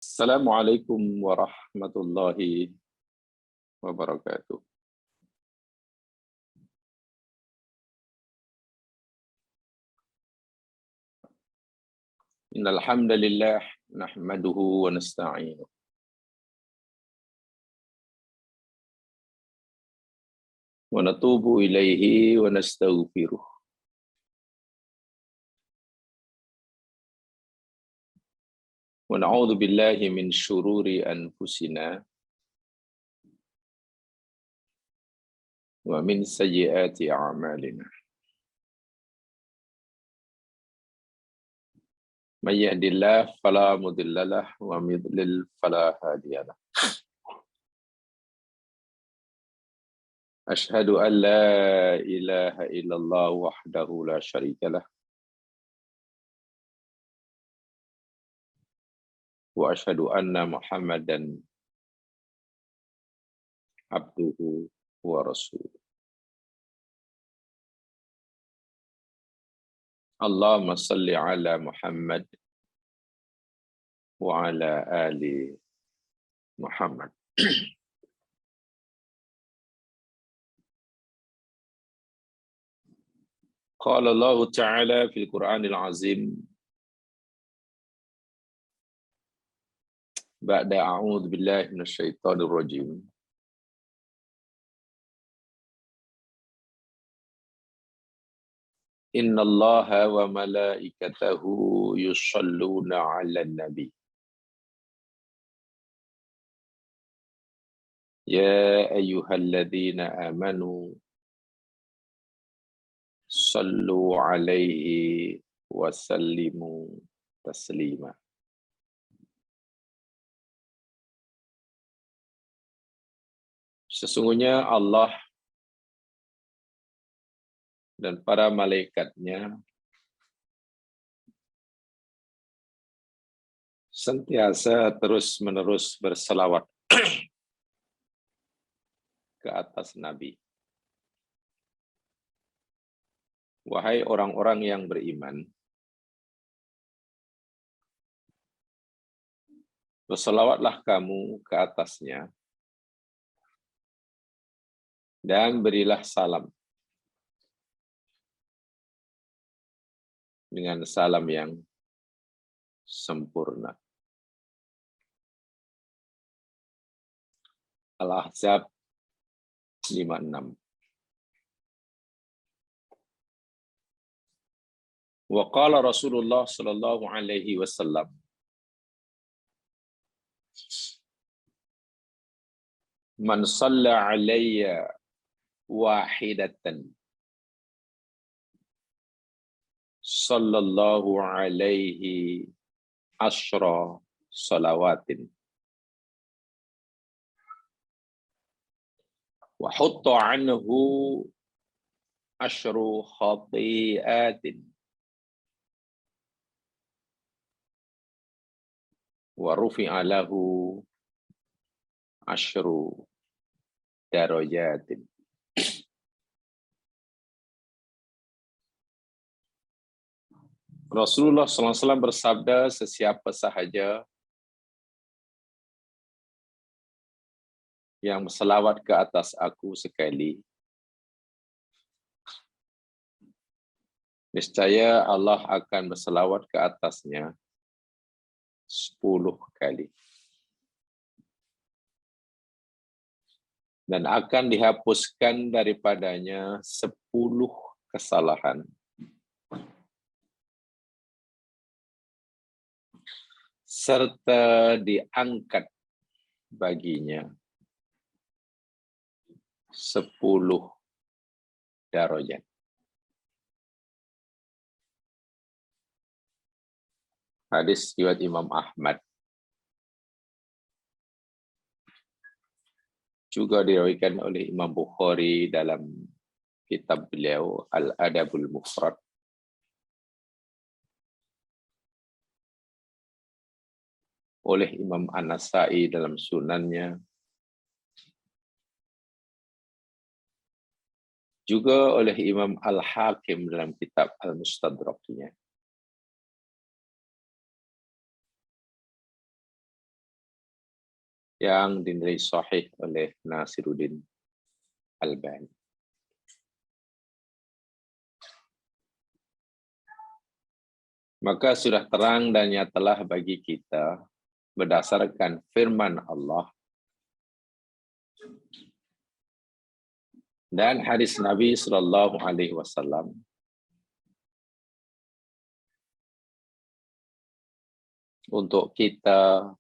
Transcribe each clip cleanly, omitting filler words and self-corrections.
Assalamualaikum warahmatullahi wabarakatuh. Innal hamdalillah nahmaduhu wa nasta'inuhu wa natubu ilaihi wa nastaghfiruh. Wa na'udzu billahi min syururi anfusina wa min sayyiati a'malina. May yahdihillahu fala mudilla lahu wa may yudlil fala hadiya lahu. Asyhadu an la ilaha illallah wahdahu la syarika lah wa asyhadu anna Muhammadan abduhu wa rasuluh. Allahumma salli ala Muhammad wa ala ali Muhammad. Qala Allah Ta'ala fil Qur'anil Azim ba'da a'udzu billahi minasy syaithanir rajim. Inna Allaha wa malaikatahu yusholluna 'alan nabi. Ya ayyuhalladzina amanu sallu 'alaihi wa sallimu taslima. Sesungguhnya Allah dan para malaikatnya sentiasa terus-menerus berselawat ke atas Nabi. Wahai orang-orang yang beriman, berselawatlah kamu ke atasnya dan berilah salam dengan salam yang sempurna. Al-Ahzab 56. Wa qala Rasulullah sallallahu alaihi wasallam, man shalla alayya wahidatan sallallahu alaihi asyra salawatin wa hutta anhu asyru khati'atin wa rufi'a lahu asyru darajatin. Rasulullah SAW bersabda, sesiapa sahaja yang berselawat ke atas aku sekali, niscaya Allah akan berselawat ke atasnya 10 kali. Dan akan dihapuskan daripadanya 10 kesalahan. Serta diangkat baginya 10 darajat. Hadis riwayat Imam Ahmad. Juga diriwayatkan oleh Imam Bukhari dalam kitab beliau Al-Adabul Mufrad. Oleh Imam An-Nasa'i dalam sunannya. Juga oleh Imam Al-Hakim dalam kitab Al-Mustadraknya. yang dinilai sahih oleh Nasiruddin Albani. Maka sudah terang dan nyatalah bagi kita berdasarkan firman Allah dan hadis Nabi Sallallahu Alaihi Wasallam untuk kita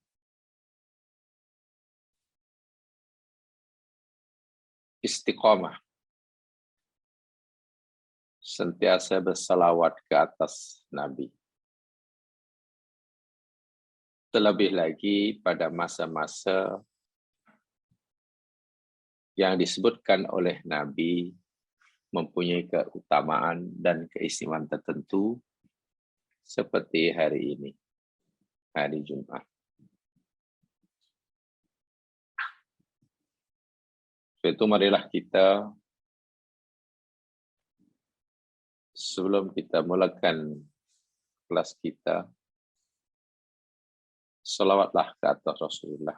istiqomah, sentiasa bersalawat ke atas Nabi. Terlebih lagi pada masa-masa yang disebutkan oleh Nabi mempunyai keutamaan dan keistimewaan tertentu seperti hari ini, hari Jumat. Itu marilah kita, sebelum kita mulakan kelas kita, salawatlah ke atas Rasulullah.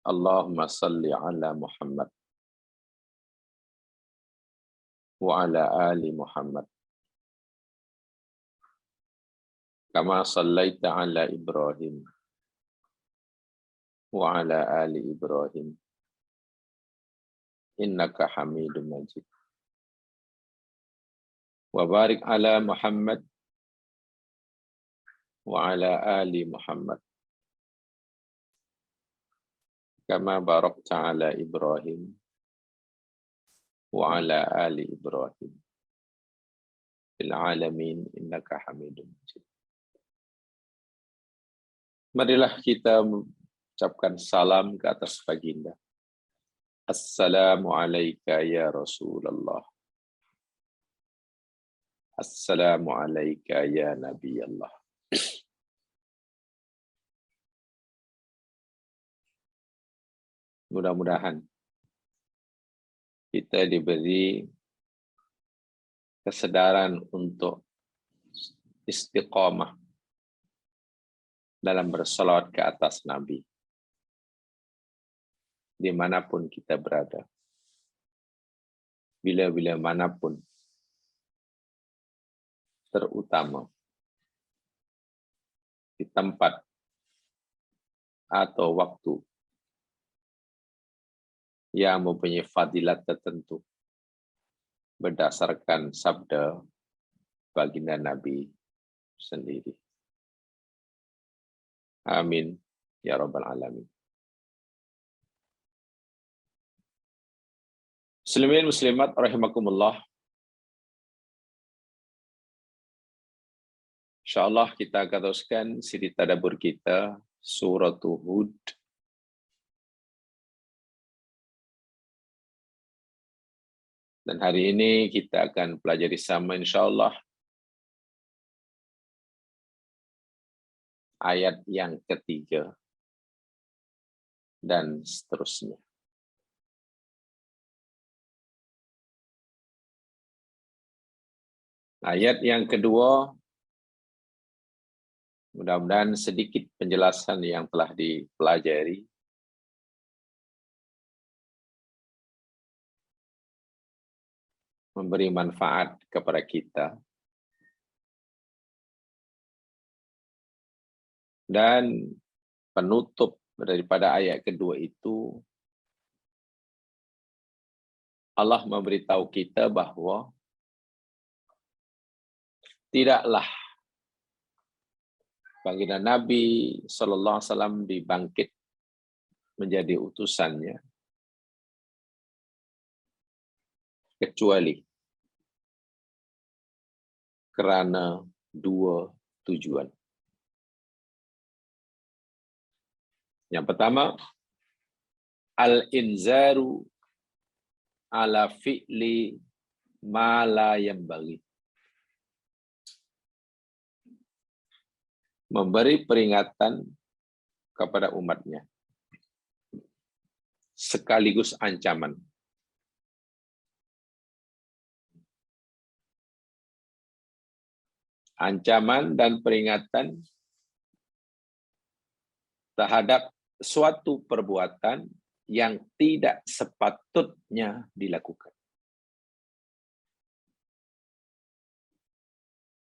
Allahumma salli ala Muhammad wa ala ali Muhammad kama sallaita ala Ibrahim wa ala ali Ibrahim innaka Hamidum Majid. Wa barik ala Muhammad wa ala ali Muhammad kama barakta ala Ibrahim wa ala ali Ibrahim fil alamin innaka Hamidum Majid. Marilah kita mengucapkan salam ke atas baginda. Assalamu alayka ya Rasulullah. Assalamu alayka ya Nabi Allah. Mudah-mudahan kita diberi kesadaran untuk istiqomah dalam bersalawat ke atas Nabi dimanapun kita berada, bila-bila manapun, terutama di tempat atau waktu yang mempunyai fadilat tertentu berdasarkan sabda baginda Nabi sendiri. Amin ya rabbal alamin. Muslimin muslimat rahimakumullah. Insyaallah kita akan teruskan siri tadabbur kita surah Hud. Dan hari ini kita akan pelajari sama insyaallah ayat yang ketiga dan seterusnya. Ayat yang kedua, mudah-mudahan sedikit penjelasan yang telah dipelajari memberi manfaat kepada kita. Dan penutup daripada ayat kedua itu, Allah memberitahu kita bahwa tidaklah baginda Nabi Sallallahu Alaihi Wasallam dibangkit menjadi utusannya kecuali karena dua tujuan. Yang pertama, al-inzaru ala fi'li ma la yanbaghi. Memberi peringatan kepada umatnya sekaligus ancaman. Ancaman dan peringatan terhadap suatu perbuatan yang tidak sepatutnya dilakukan.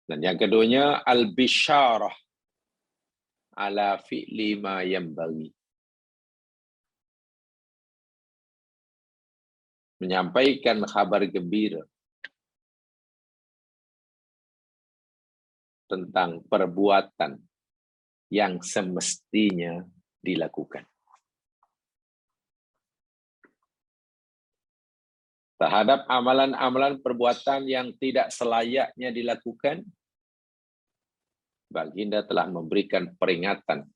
Dan yang keduanya, al-bisyarah ala fi'li ma yanbaghi. Menyampaikan kabar gembira tentang perbuatan yang semestinya dilakukan. Terhadap amalan-amalan perbuatan yang tidak selayaknya dilakukan, baginda telah memberikan peringatan.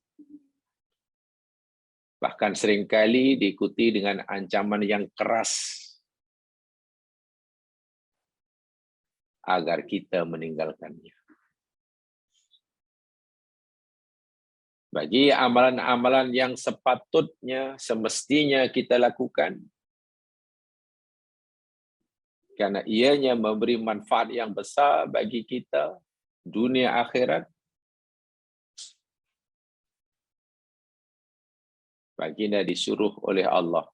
Bahkan seringkali diikuti dengan ancaman yang keras agar kita meninggalkannya. Bagi amalan-amalan yang sepatutnya, semestinya kita lakukan, karena ianya memberi manfaat yang besar bagi kita, dunia akhirat, baginda disuruh oleh Allah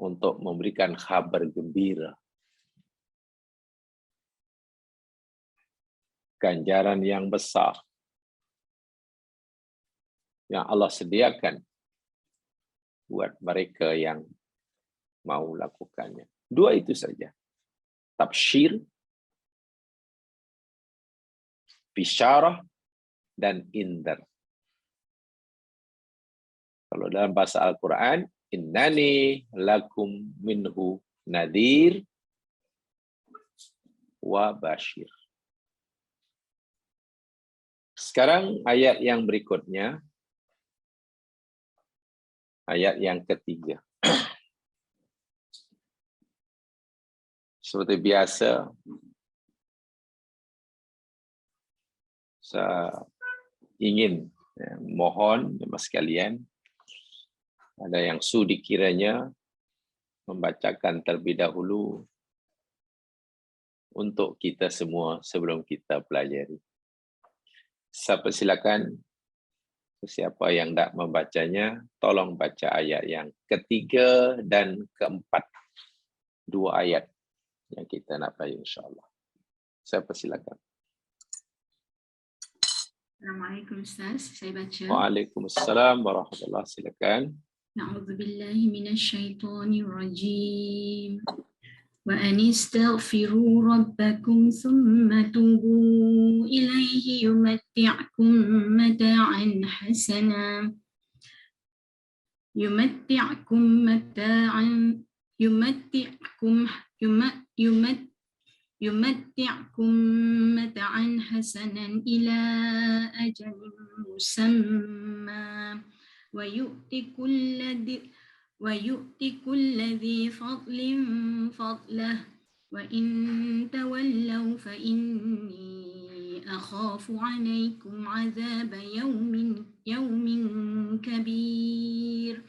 untuk memberikan kabar gembira. Ganjaran yang besar yang Allah sediakan buat mereka yang mau lakukannya. Dua itu saja. Tabsyir, bisyarah, dan indar. Kalau dalam bahasa Al-Quran, innani lakum minhu nadir wa bashir. Sekarang ayat yang berikutnya, ayat yang ketiga. Seperti biasa, saya ingin mohon jemaah sekalian, ada yang sudi kiranya membacakan terlebih dahulu untuk kita semua sebelum kita pelajari. Saya persilakan siapa yang tak membacanya, tolong baca ayat yang ketiga dan keempat. Dua ayat yang kita nak baca insyaAllah. Saya persilakan. Assalamualaikum Ustaz, saya baca. Waalaikumsalam warahmatullahi wabarakatuh. Silakan. Na'udzubillahi minasyaitonir rajim. Wa anistaghfiru rabbakum thumma tubu ilaihi yumatti'kum mata'an hasana. Yumatti'kum mata'an hasanan ila ajalin musamma wa yu'ti kulli dhi fadlin fadlah wa in tawallaw fa inni akhafu 'alaykum 'adzaba yawmin kabir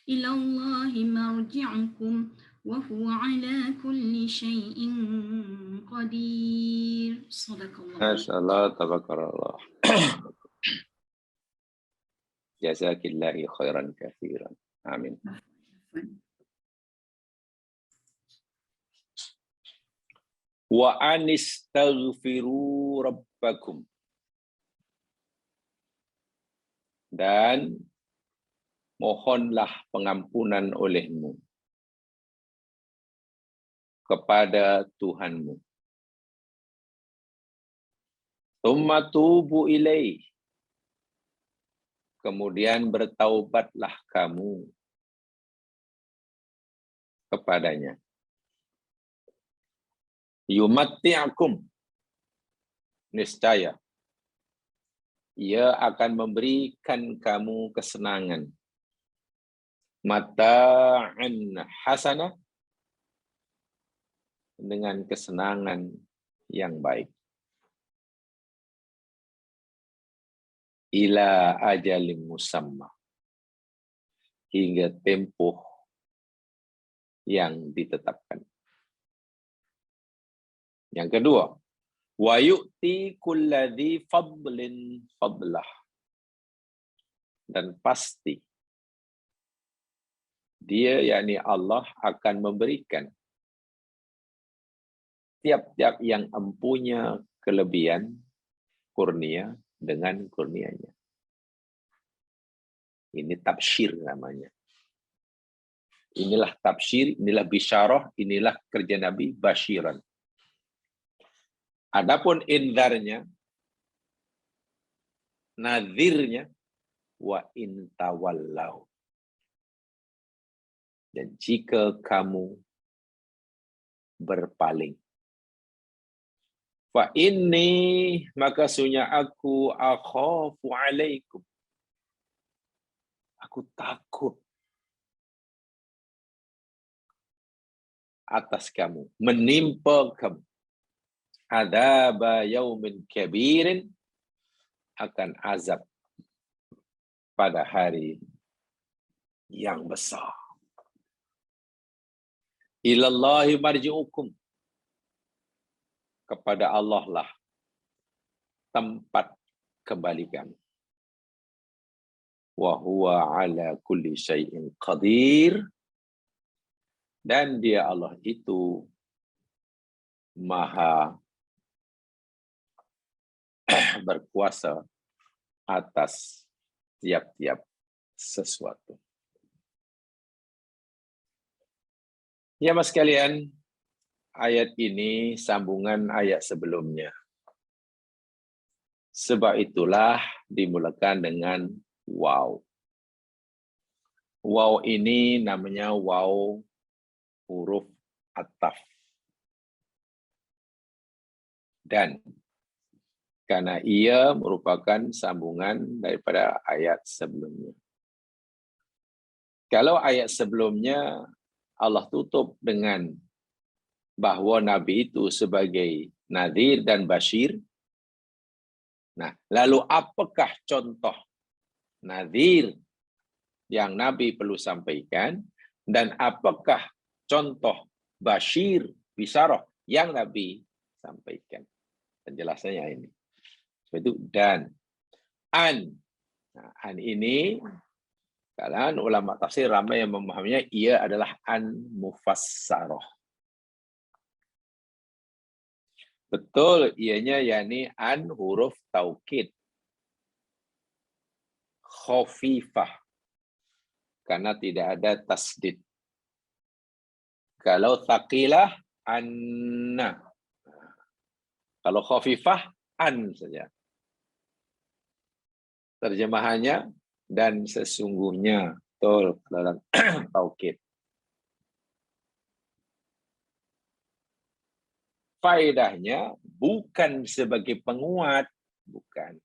ila Allahi marji'ukum wa huwa 'ala kulli syai'in qadir. Shadaqallah. Masyaallah, tabarakallah. Jazakillahi khairan katsiran. Amin. Wa anistaghfiru rabbakum. Dan mohonlah pengampunan olehmu kepada Tuhanmu. Tsumma tubu ilaih. Kemudian bertaubatlah kamu kepadanya. Yumatti'akum. Niscaya ia akan memberikan kamu kesenangan. Mata'an hasanah, dengan kesenangan yang baik. Ila ajalim musamma, hingga tempoh yang ditetapkan. Yang kedua, wa yu'ti kulladzi fadlin fadlah. dan pasti dia, yakni Allah, akan memberikan tiap-tiap yang empunya kelebihan kurnia dengan kurnianya. Ini tafsir namanya. Inilah tafsir, inilah bisyarah, inilah kerja Nabi basyiran. Adapun indarnya, nadhirnya, wa in tawallau. Dan jika kamu berpaling, fa inni, maka sunya aku akhafu alaikum. Aku takut atas kamu, menimpa kamu. Adzaba yaumin kabirin, akan azab pada hari yang besar. Ilallahi marji'ukum, kepada Allah lah tempat kembali kamu. Wa huwa ala kulli syai'in qadir, dan dia Allah itu maha berkuasa atas tiap-tiap sesuatu. Ya mas sekalian, ayat ini sambungan ayat sebelumnya. Sebab itulah dimulakan dengan waw. Waw ini namanya waw huruf ataf. Dan karena ia merupakan sambungan daripada ayat sebelumnya. Kalau ayat sebelumnya Allah tutup dengan bahwa Nabi itu sebagai nadhir dan basyir. Nah, lalu apakah contoh nadhir yang Nabi perlu sampaikan, dan apakah contoh basyir, bisyarah yang Nabi sampaikan? Penjelasannya ini. Itu dan an. Nah, an ini kalian ulama tafsir ramai yang memahaminya ia adalah an mufassarah. Betul, ianya yakni an huruf taukid khafifah karena tidak ada tasdid. Kalau thaqilah anna. Kalau khafifah an saja. Terjemahannya dan sesungguhnya, betul dalam taukid. Faedahnya bukan sebagai penguat, bukan.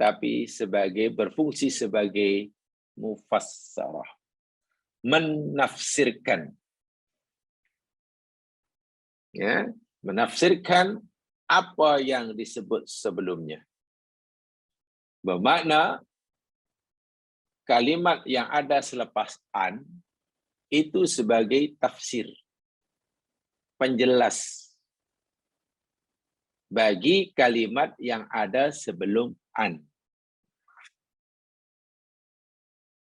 Tapi sebagai berfungsi sebagai mufassarah. Menafsirkan. Ya, menafsirkan apa yang disebut sebelumnya. Bermakna kalimat yang ada selepas an itu sebagai tafsir, penjelas bagi kalimat yang ada sebelum an.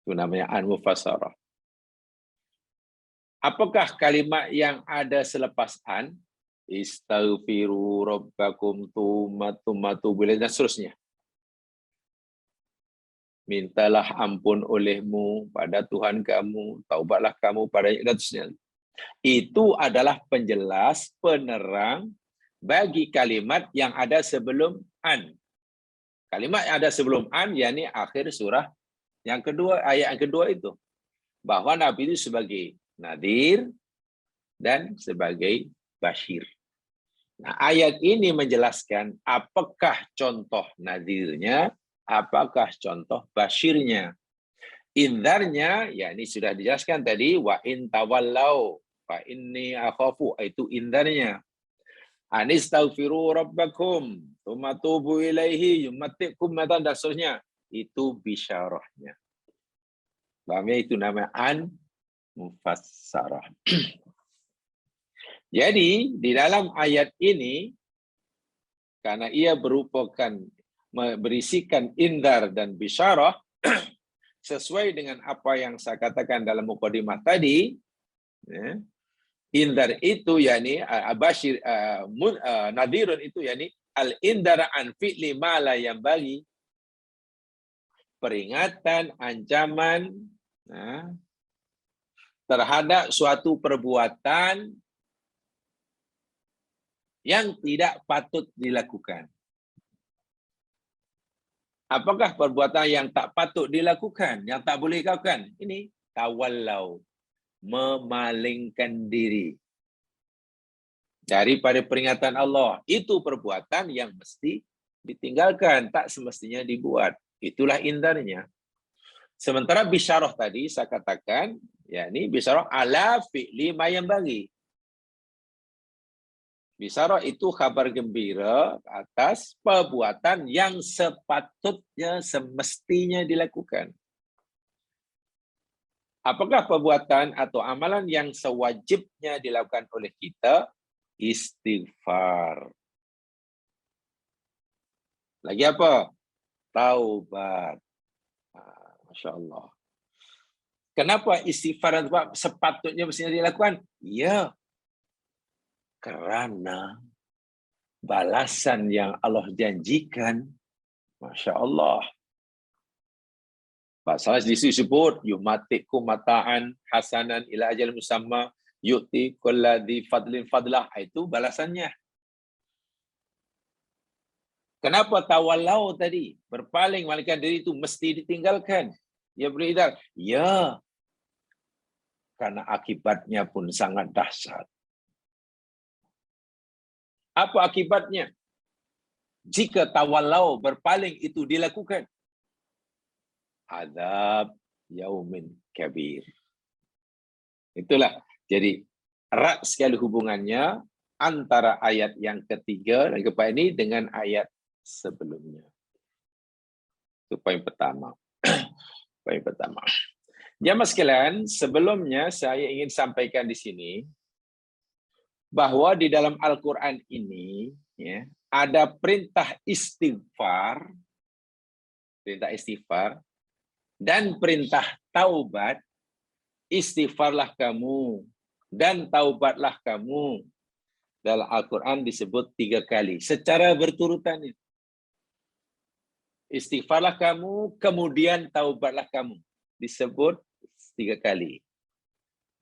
Itu namanya an mufassarah. Apakah kalimat yang ada selepas an? Istaghfiru rabbakum tsumma tubu ilaihi, dan seterusnya. Mintalah ampun olehmu pada Tuhan kamu, taubatlah kamu padanya, dan seterusnya. Itu adalah penjelas, penerang bagi kalimat yang ada sebelum an. Kalimat yang ada sebelum an, yakni akhir surah yang kedua, ayat yang kedua itu. Bahwa Nabi itu sebagai nadhir dan sebagai basyir. Nah, ayat ini menjelaskan apakah contoh nadhirnya, apakah contoh basyirnya. Indarnya, ya ini sudah dijelaskan tadi, wa in tawallau fa inni akhafu, itu indarnya. Anistaghfiru rabbakum tsumma tubu ilaihi yumatti'kum matan, dan seterusnya. Itu bisyarahnya. Bahamnya itu namanya an mufassarah. Jadi di dalam ayat ini, karena ia merupakan berisikan indar dan bisyarah sesuai dengan apa yang saya katakan dalam mukadimah tadi, ya. Indar itu yakni abashir nadhirun itu yakni al-indar an fi'li ma la yanbaghi, peringatan, ancaman terhadap suatu perbuatan yang tidak patut dilakukan. Apakah perbuatan yang tak patut dilakukan, yang tak boleh dilakukan? Ini tawallau, memalingkan diri daripada peringatan Allah. Itu perbuatan yang mesti ditinggalkan, tak semestinya dibuat. Itulah indarnya. Sementara bisyarah tadi saya katakan, yakni bisyarah ala fi'li ma yanbaghi. Bisyarah itu kabar gembira atas perbuatan yang sepatutnya, semestinya dilakukan. Apakah perbuatan atau amalan yang sewajibnya dilakukan oleh kita? Istighfar. Lagi apa? Taubat. Masya Allah. Kenapa istighfar sepatutnya mestinya dilakukan? Ya, karena balasan yang Allah janjikan, Masya Allah. Pasal disebut yumatikum mata'an hasanan ila ajal musamma yu'ti kulladhi fadlin fadlah. Itu balasannya. Kenapa tawallau tadi? Berpaling, malaikat diri itu mesti ditinggalkan. Ya beridar. Ya. Karena akibatnya pun sangat dahsyat. Apa akibatnya? Jika tawallau, berpaling itu dilakukan, azab yaumin kabir. Itulah. Jadi erat sekali hubungannya antara ayat yang ketiga dan keempat ini dengan ayat sebelumnya. Itu poin pertama. Poin pertama. Jamaah sekalian, sebelumnya saya ingin sampaikan di sini bahwa di dalam Al-Quran ini ya, ada perintah istighfar dan perintah taubat. Istighfarlah kamu dan taubatlah kamu. Dalam Al-Quran disebut 3 kali secara berturutan. Istighfarlah kamu, kemudian taubatlah kamu. Disebut 3 kali.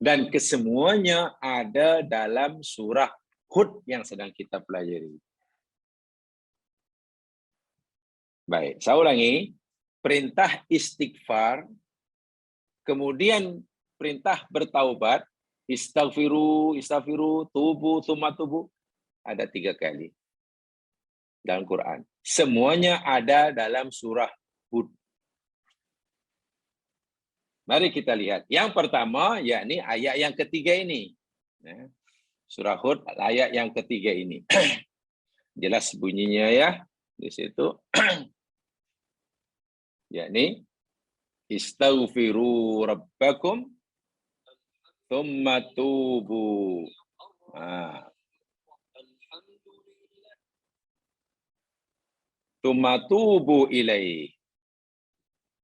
Dan kesemuanya ada dalam surah Hud yang sedang kita pelajari. Baik, saya ulangi. Perintah istighfar, kemudian perintah bertaubat, istaghfiru, tubu, tsumma tubu, ada 3 kali dalam Quran. Semuanya ada dalam surah Hud. Mari kita lihat. Yang pertama, yakni ayat yang ketiga ini. Surah Hud, ayat yang ketiga ini. Jelas bunyinya ya. Di situ. Yakni, istaghfiru rabbakum tsumma tubu. Tsumma tubu ilaih.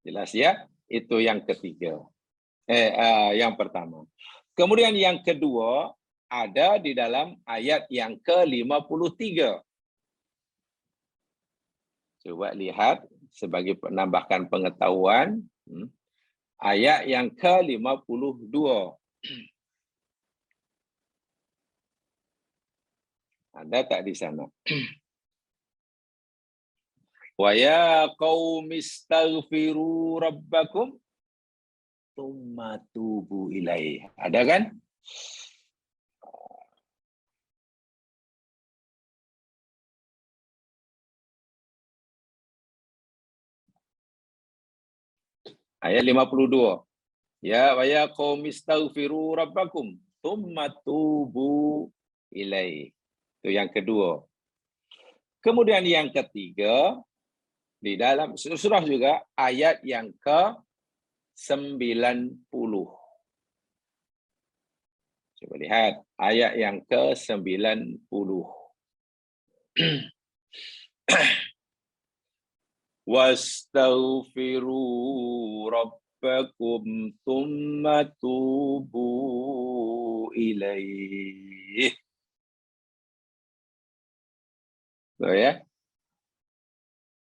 Jelas ya? Itu yang ketiga. Yang pertama. Kemudian yang kedua ada di dalam ayat yang ke-53. Coba lihat sebagai penambahkan pengetahuan. Ayat yang ke-52. Ada tak di sana? Wa ya qaumi istaghfiru rabbakum tsumma tubu ilaih. Ada kan? Ayat 52. Ya wa ya qaumi istaghfiru rabbakum tsumma tubu ilaih. Itu yang kedua. Kemudian yang ketiga, di dalam surah juga ayat yang ke-90. Coba lihat ayat yang ke-90. wastaghfiru rabbakum tsumma tubu ilaih. So, ya,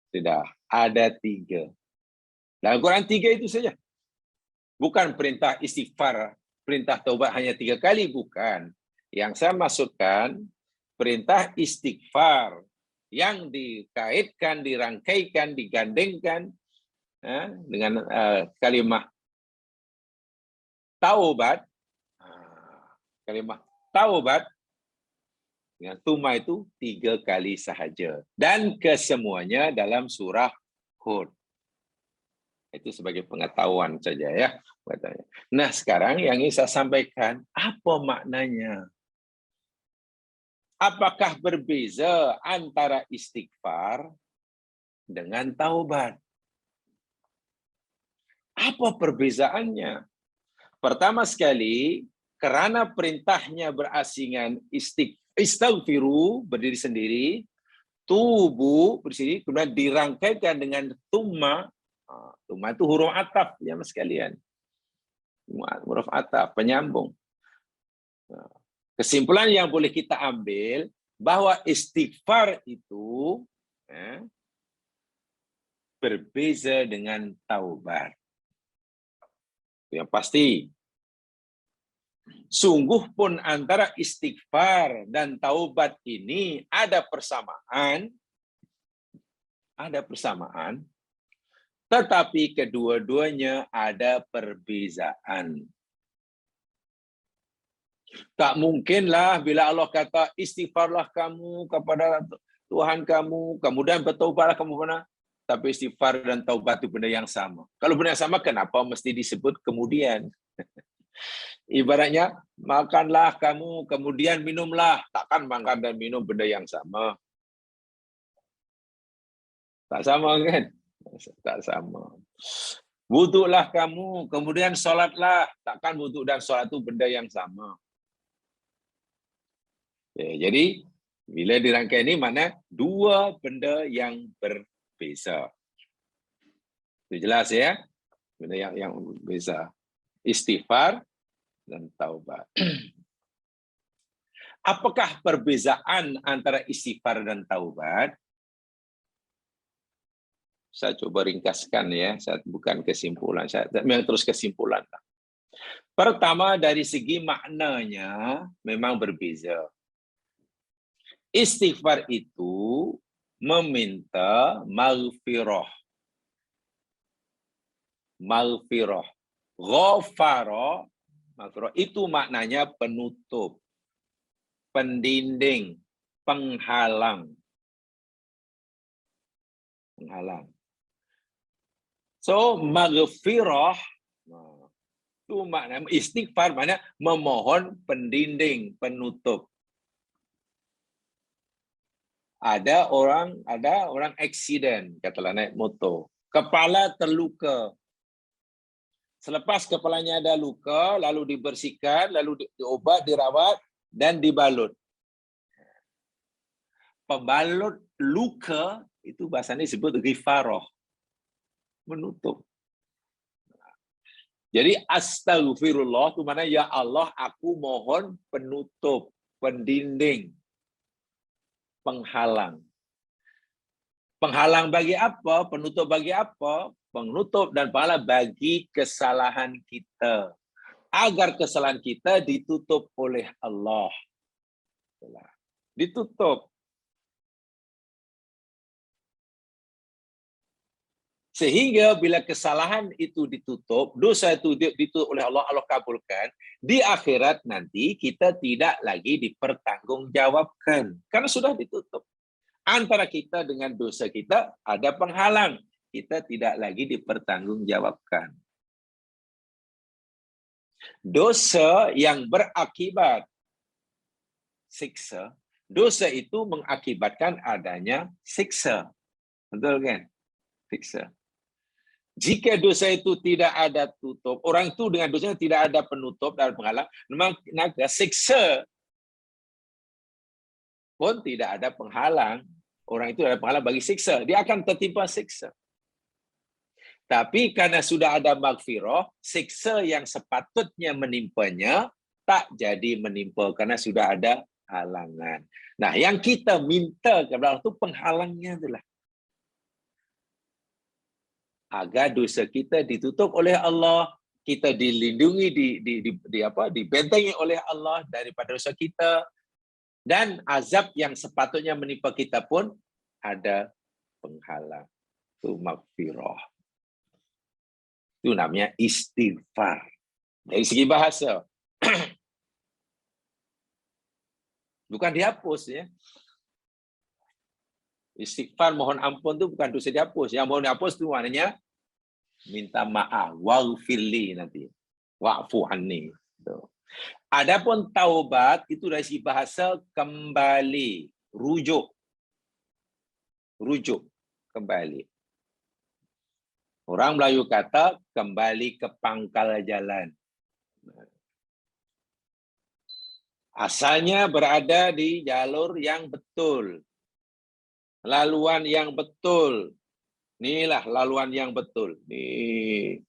sudah ada 3. Dalam Quran 3 itu saja. Bukan perintah istighfar, perintah taubat hanya 3 kali, bukan. Yang saya maksudkan perintah istighfar yang dikaitkan, dirangkaikan, digandengkan dengan kalimah taubat. Kalimah taubat dengan tuma itu 3 kali sahaja. Dan kesemuanya dalam surah Hud. Itu sebagai pengetahuan saja ya. Nah, sekarang yang ingin saya sampaikan, apa maknanya? Apakah berbeza antara istighfar dengan taubat? Apa perbezaannya? Pertama sekali, karena perintahnya berasingan istighfiru, berdiri sendiri, tubu, berdiri, kemudian dirangkaikan dengan tumma. Tumma itu huruf ataf, ya mas sekalian. Huruf ataf, penyambung. Kesimpulan yang boleh kita ambil bahwa istighfar itu berbeza dengan taubat. Yang pasti. Sungguh pun antara istighfar dan taubat ini ada persamaan, tetapi kedua-duanya ada perbezaan. Tak mungkinlah bila Allah kata istighfarlah kamu kepada Tuhan kamu, kemudian bertaubatlah kamu benar. Tapi istighfar dan taubat itu benda yang sama. Kalau benda yang sama, kenapa mesti disebut kemudian? Ibaratnya, makanlah kamu, kemudian minumlah. Takkan makan dan minum benda yang sama. Tak sama kan? Tak sama. Wuduklah kamu, kemudian sholatlah. Takkan wuduk dan sholat itu benda yang sama. Ya, jadi, bila dirangkai ini, mana 2 benda yang berbeza. Itu jelas ya? Benda yang berbeza. Istighfar dan taubat. Apakah perbezaan antara istighfar dan taubat? Saya coba ringkaskan ya, saya bukan kesimpulan, saya memang terus kesimpulan. Pertama, dari segi maknanya memang berbeza. Istighfar itu meminta maghfirah. Maghfirah. Ghafara, maghfirah itu maknanya penutup, pendinding, penghalang. So, maghfirah itu makna istighfar, maknanya memohon pendinding, penutup. Ada orang eksiden, katalah naik motor, kepala terluka. Selepas kepalanya ada luka, lalu dibersihkan, lalu diobat, dirawat, dan dibalut. Pembalut luka itu bahasanya disebut ghifarah, menutup. Jadi astaghfirullah itu mana ya Allah, aku mohon penutup, pendinding, penghalang. Penghalang bagi apa? Penutup bagi apa? Penutup dan pahala bagi kesalahan kita. Agar kesalahan kita ditutup oleh Allah. Ditutup. Sehingga bila kesalahan itu ditutup, dosa itu ditutup oleh Allah, Allah kabulkan, di akhirat nanti kita tidak lagi dipertanggungjawabkan. Karena sudah ditutup. Antara kita dengan dosa kita ada penghalang. Kita tidak lagi dipertanggungjawabkan. Dosa yang berakibat siksa, dosa itu mengakibatkan adanya siksa. Betul kan? Siksa. Jika dosa itu tidak ada tutup, orang itu dengan dosanya tidak ada penutup dan penghalang, maka siksa pun tidak ada penghalang. Orang itu ada penghalang bagi siksa. Dia akan tertimpa siksa. Tapi karena sudah ada maghfirah, siksa yang sepatutnya menimpanya tak jadi menimpa karena sudah ada halangan. Nah, yang kita minta kepada Allah itu penghalangnya itulah. Agar dosa kita ditutup oleh Allah, kita dilindungi, dibentengi oleh Allah daripada dosa kita, dan azab yang sepatutnya menimpa kita pun ada penghalang. Itu maghfirah. Itu namanya istighfar. Dari segi bahasa, bukan dihapus ya. Istighfar mohon ampun itu bukan dosa dihapus. Yang mohon dihapus itu maknanya minta maaf, waghfirli nanti, wa'fu anni. Adapun taubat itu dari segi bahasa kembali, rujuk kembali. Orang Melayu kata kembali ke pangkal jalan. Asalnya berada di jalur yang betul, laluan yang betul. Inilah laluan yang betul. Nih.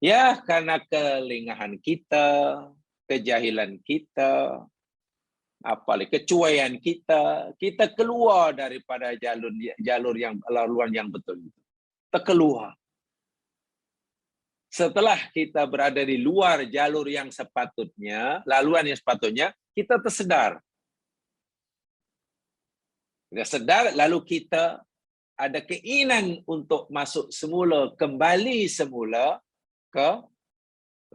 Ya, karena kelingahan kita, kejahilan kita, apalagi kecuaian kita keluar daripada jalur yang laluan yang betul itu. Terkeluar. Setelah kita berada di luar jalur yang sepatutnya, laluan yang sepatutnya, kita tersedar. Kita sedar, lalu kita ada keinginan untuk masuk semula, kembali semula ke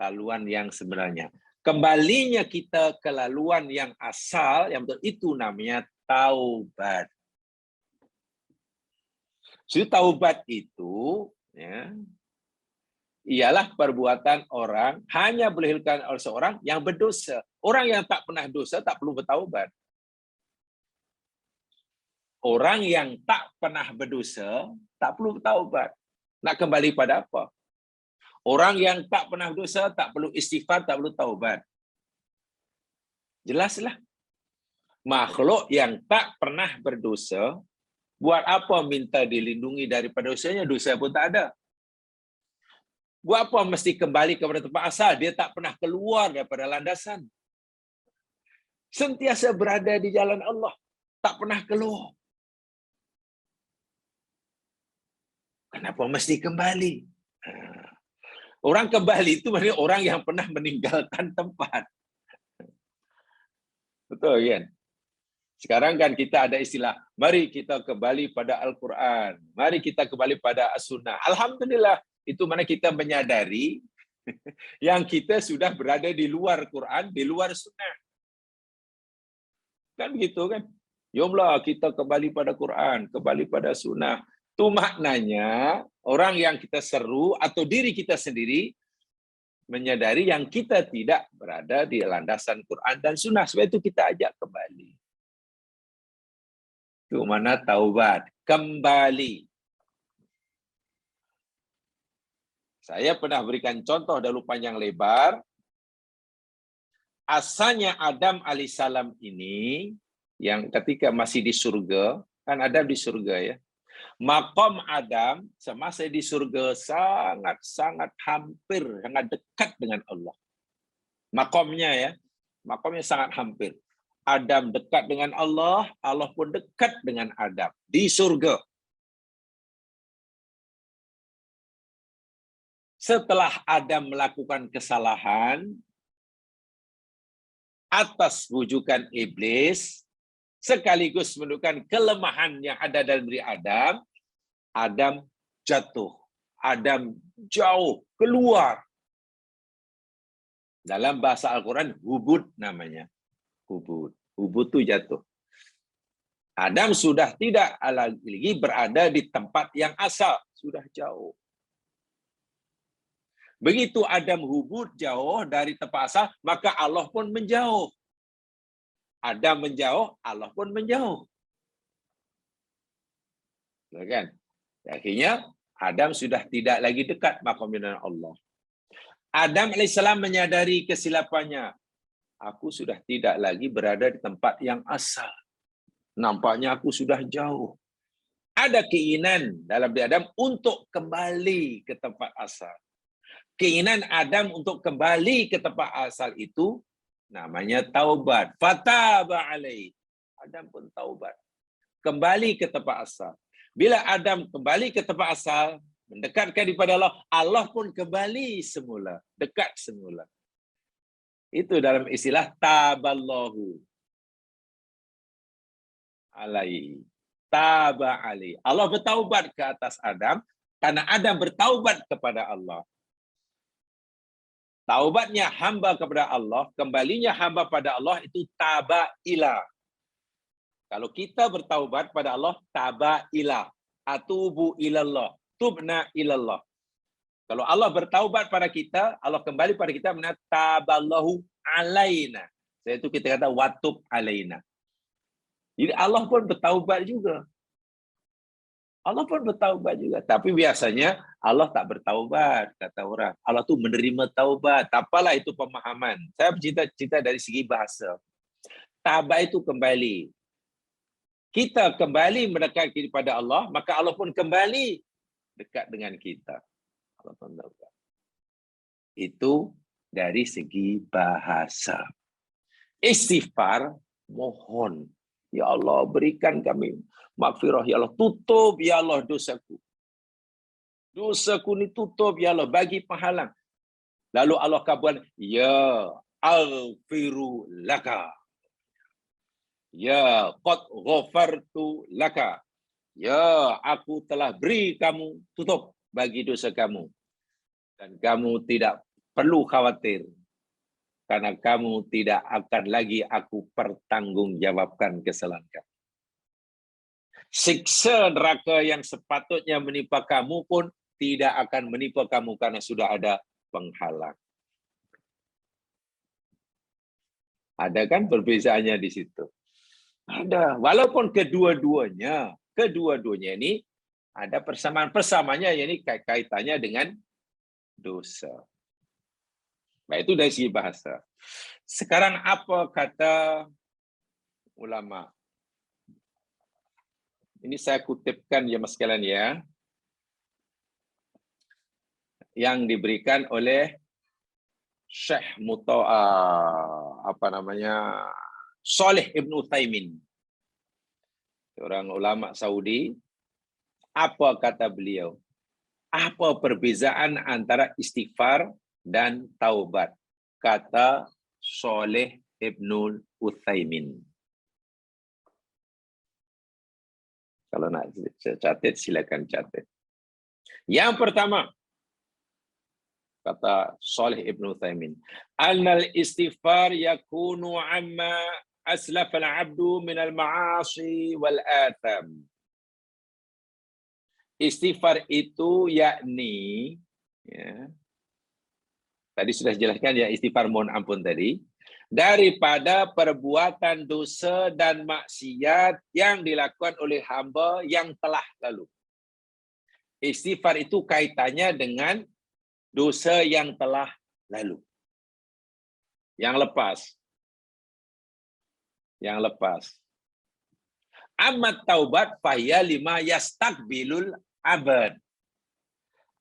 laluan yang sebenarnya. Kembalinya kita ke laluan yang asal, yang betul, itu namanya taubat. So, taubat itu ya, ialah perbuatan orang, hanya boleh dilakukan oleh seorang yang berdosa. Orang yang tak pernah dosa tak perlu bertaubat. Orang yang tak pernah berdosa tak perlu bertaubat. Nak kembali pada apa? Orang yang tak pernah dosa tak perlu istighfar, tak perlu taubat. Jelaslah. Makhluk yang tak pernah berdosa, buat apa minta dilindungi daripada dosanya? Dosa pun tak ada. Buat apa mesti kembali kepada tempat asal? Dia tak pernah keluar daripada landasan. Sentiasa berada di jalan Allah. Tak pernah keluar. Kenapa mesti kembali? Orang kembali itu maksudnya orang yang pernah meninggalkan tempat. Betul kan? Sekarang kan kita ada istilah, mari kita kembali pada Al-Quran. Mari kita kembali pada As-Sunnah. Alhamdulillah, itu mana kita menyadari yang kita sudah berada di luar Quran, di luar Sunnah. Kan begitu kan? Jomlah kita kembali pada Quran, kembali pada Sunnah. Itu maknanya orang yang kita seru atau diri kita sendiri menyadari yang kita tidak berada di landasan Quran dan Sunnah. Sebab itu kita ajak kembali. Itu mana taubat, kembali. Saya pernah berikan contoh dahulu panjang lebar. Asalnya Adam alaihissalam ini, yang ketika masih di surga, kan Adam di surga ya. Maqam Adam semasa di surga sangat hampir, sangat dekat dengan Allah. Maqamnya ya, maqamnya sangat hampir. Adam dekat dengan Allah, Allah pun dekat dengan Adam di surga. Setelah Adam melakukan kesalahan atas bujukan iblis, sekaligus menunjukkan kelemahan yang ada dalam diri Adam, Adam jatuh. Adam jauh keluar. Dalam bahasa Al-Quran, hubud namanya. Hubud. Hubud itu jatuh. Adam sudah tidak lagi berada di tempat yang asal. Sudah jauh. Begitu Adam hubud jauh dari tempat asal, maka Allah pun menjauh. Adam menjauh, Allah pun menjauh. Kan? Akhirnya Adam sudah tidak lagi dekat maqam dengan Allah. Adam alaihissalam menyadari kesilapannya. Aku sudah tidak lagi berada di tempat yang asal. Nampaknya aku sudah jauh. Ada keinginan dalam diri Adam untuk kembali ke tempat asal. Keinginan Adam untuk kembali ke tempat asal itu namanya taubat. Fataba alaih. Adam pun taubat. Kembali ke tempat asal. Bila Adam kembali ke tempat asal, mendekatkan kepada Allah, Allah pun kembali semula, dekat semula. Itu dalam istilah taballahu alaihi. Taba alaihi. Allah bertaubat ke atas Adam karena Adam bertaubat kepada Allah. Taubatnya hamba kepada Allah, kembalinya hamba pada Allah itu taba ilah. Kalau kita bertaubat pada Allah, taba ilah. Atubu ilallah. Tubna ilallah. Kalau Allah bertaubat pada kita, Allah kembali pada kita, taballahu alaina. Itu kita kata watub alaina. Jadi Allah pun bertaubat juga. Allah pun bertaubat juga. Tapi biasanya Allah tak bertaubat, kata orang. Allah tu menerima taubat. Tak apalah itu pemahaman. Saya bercerita dari segi bahasa. Taubat itu kembali. Kita kembali mendekat kepada Allah, maka Allah pun kembali dekat dengan kita. Allah pun taubat. Itu dari segi bahasa. Istighfar, mohon. Ya Allah, berikan kami maghfirah, ya Allah, tutup ya Allah dosaku. Dosaku ni tutup ya Allah, bagi penghalang. Lalu Allah kabul, ya aghfiru laka. Ya qad ghafartu laka. Ya, aku telah beri kamu tutup bagi dosa kamu. Dan kamu tidak perlu khawatir. Karena kamu tidak akan lagi aku pertanggungjawabkan kesalahan kamu. Siksa neraka yang sepatutnya menimpa kamu pun tidak akan menimpa kamu karena sudah ada penghalang. Ada kan perbezaannya di situ? Ada. Walaupun kedua-duanya ini ada persamaannya, yakni kaitannya dengan dosa. Baik, itu dari segi bahasa. Sekarang apa kata ulama? Ini saya kutipkan ya mas sekalian ya. Yang diberikan oleh Syekh Shalih Ibn Utsaimin. Seorang ulama Saudi. Apa kata beliau? Apa perbezaan antara istighfar dan taubat? Kata Shalih Ibn Utsaimin. Kalau nak catat, silakan catat. Yang pertama, kata Shalih Ibn Utsaimin, annal istighfar yakunu amma aslaf al-'abdu min al-ma'asi wal atham. Istighfar itu yakni, ya, tadi sudah dijelaskan ya, istighfar mohon ampun tadi, daripada perbuatan dosa dan maksiat yang dilakukan oleh hamba yang telah lalu. Istighfar itu kaitannya dengan dosa yang telah lalu. Yang lepas. Amat taubat fahya lima yastaqbilul abad.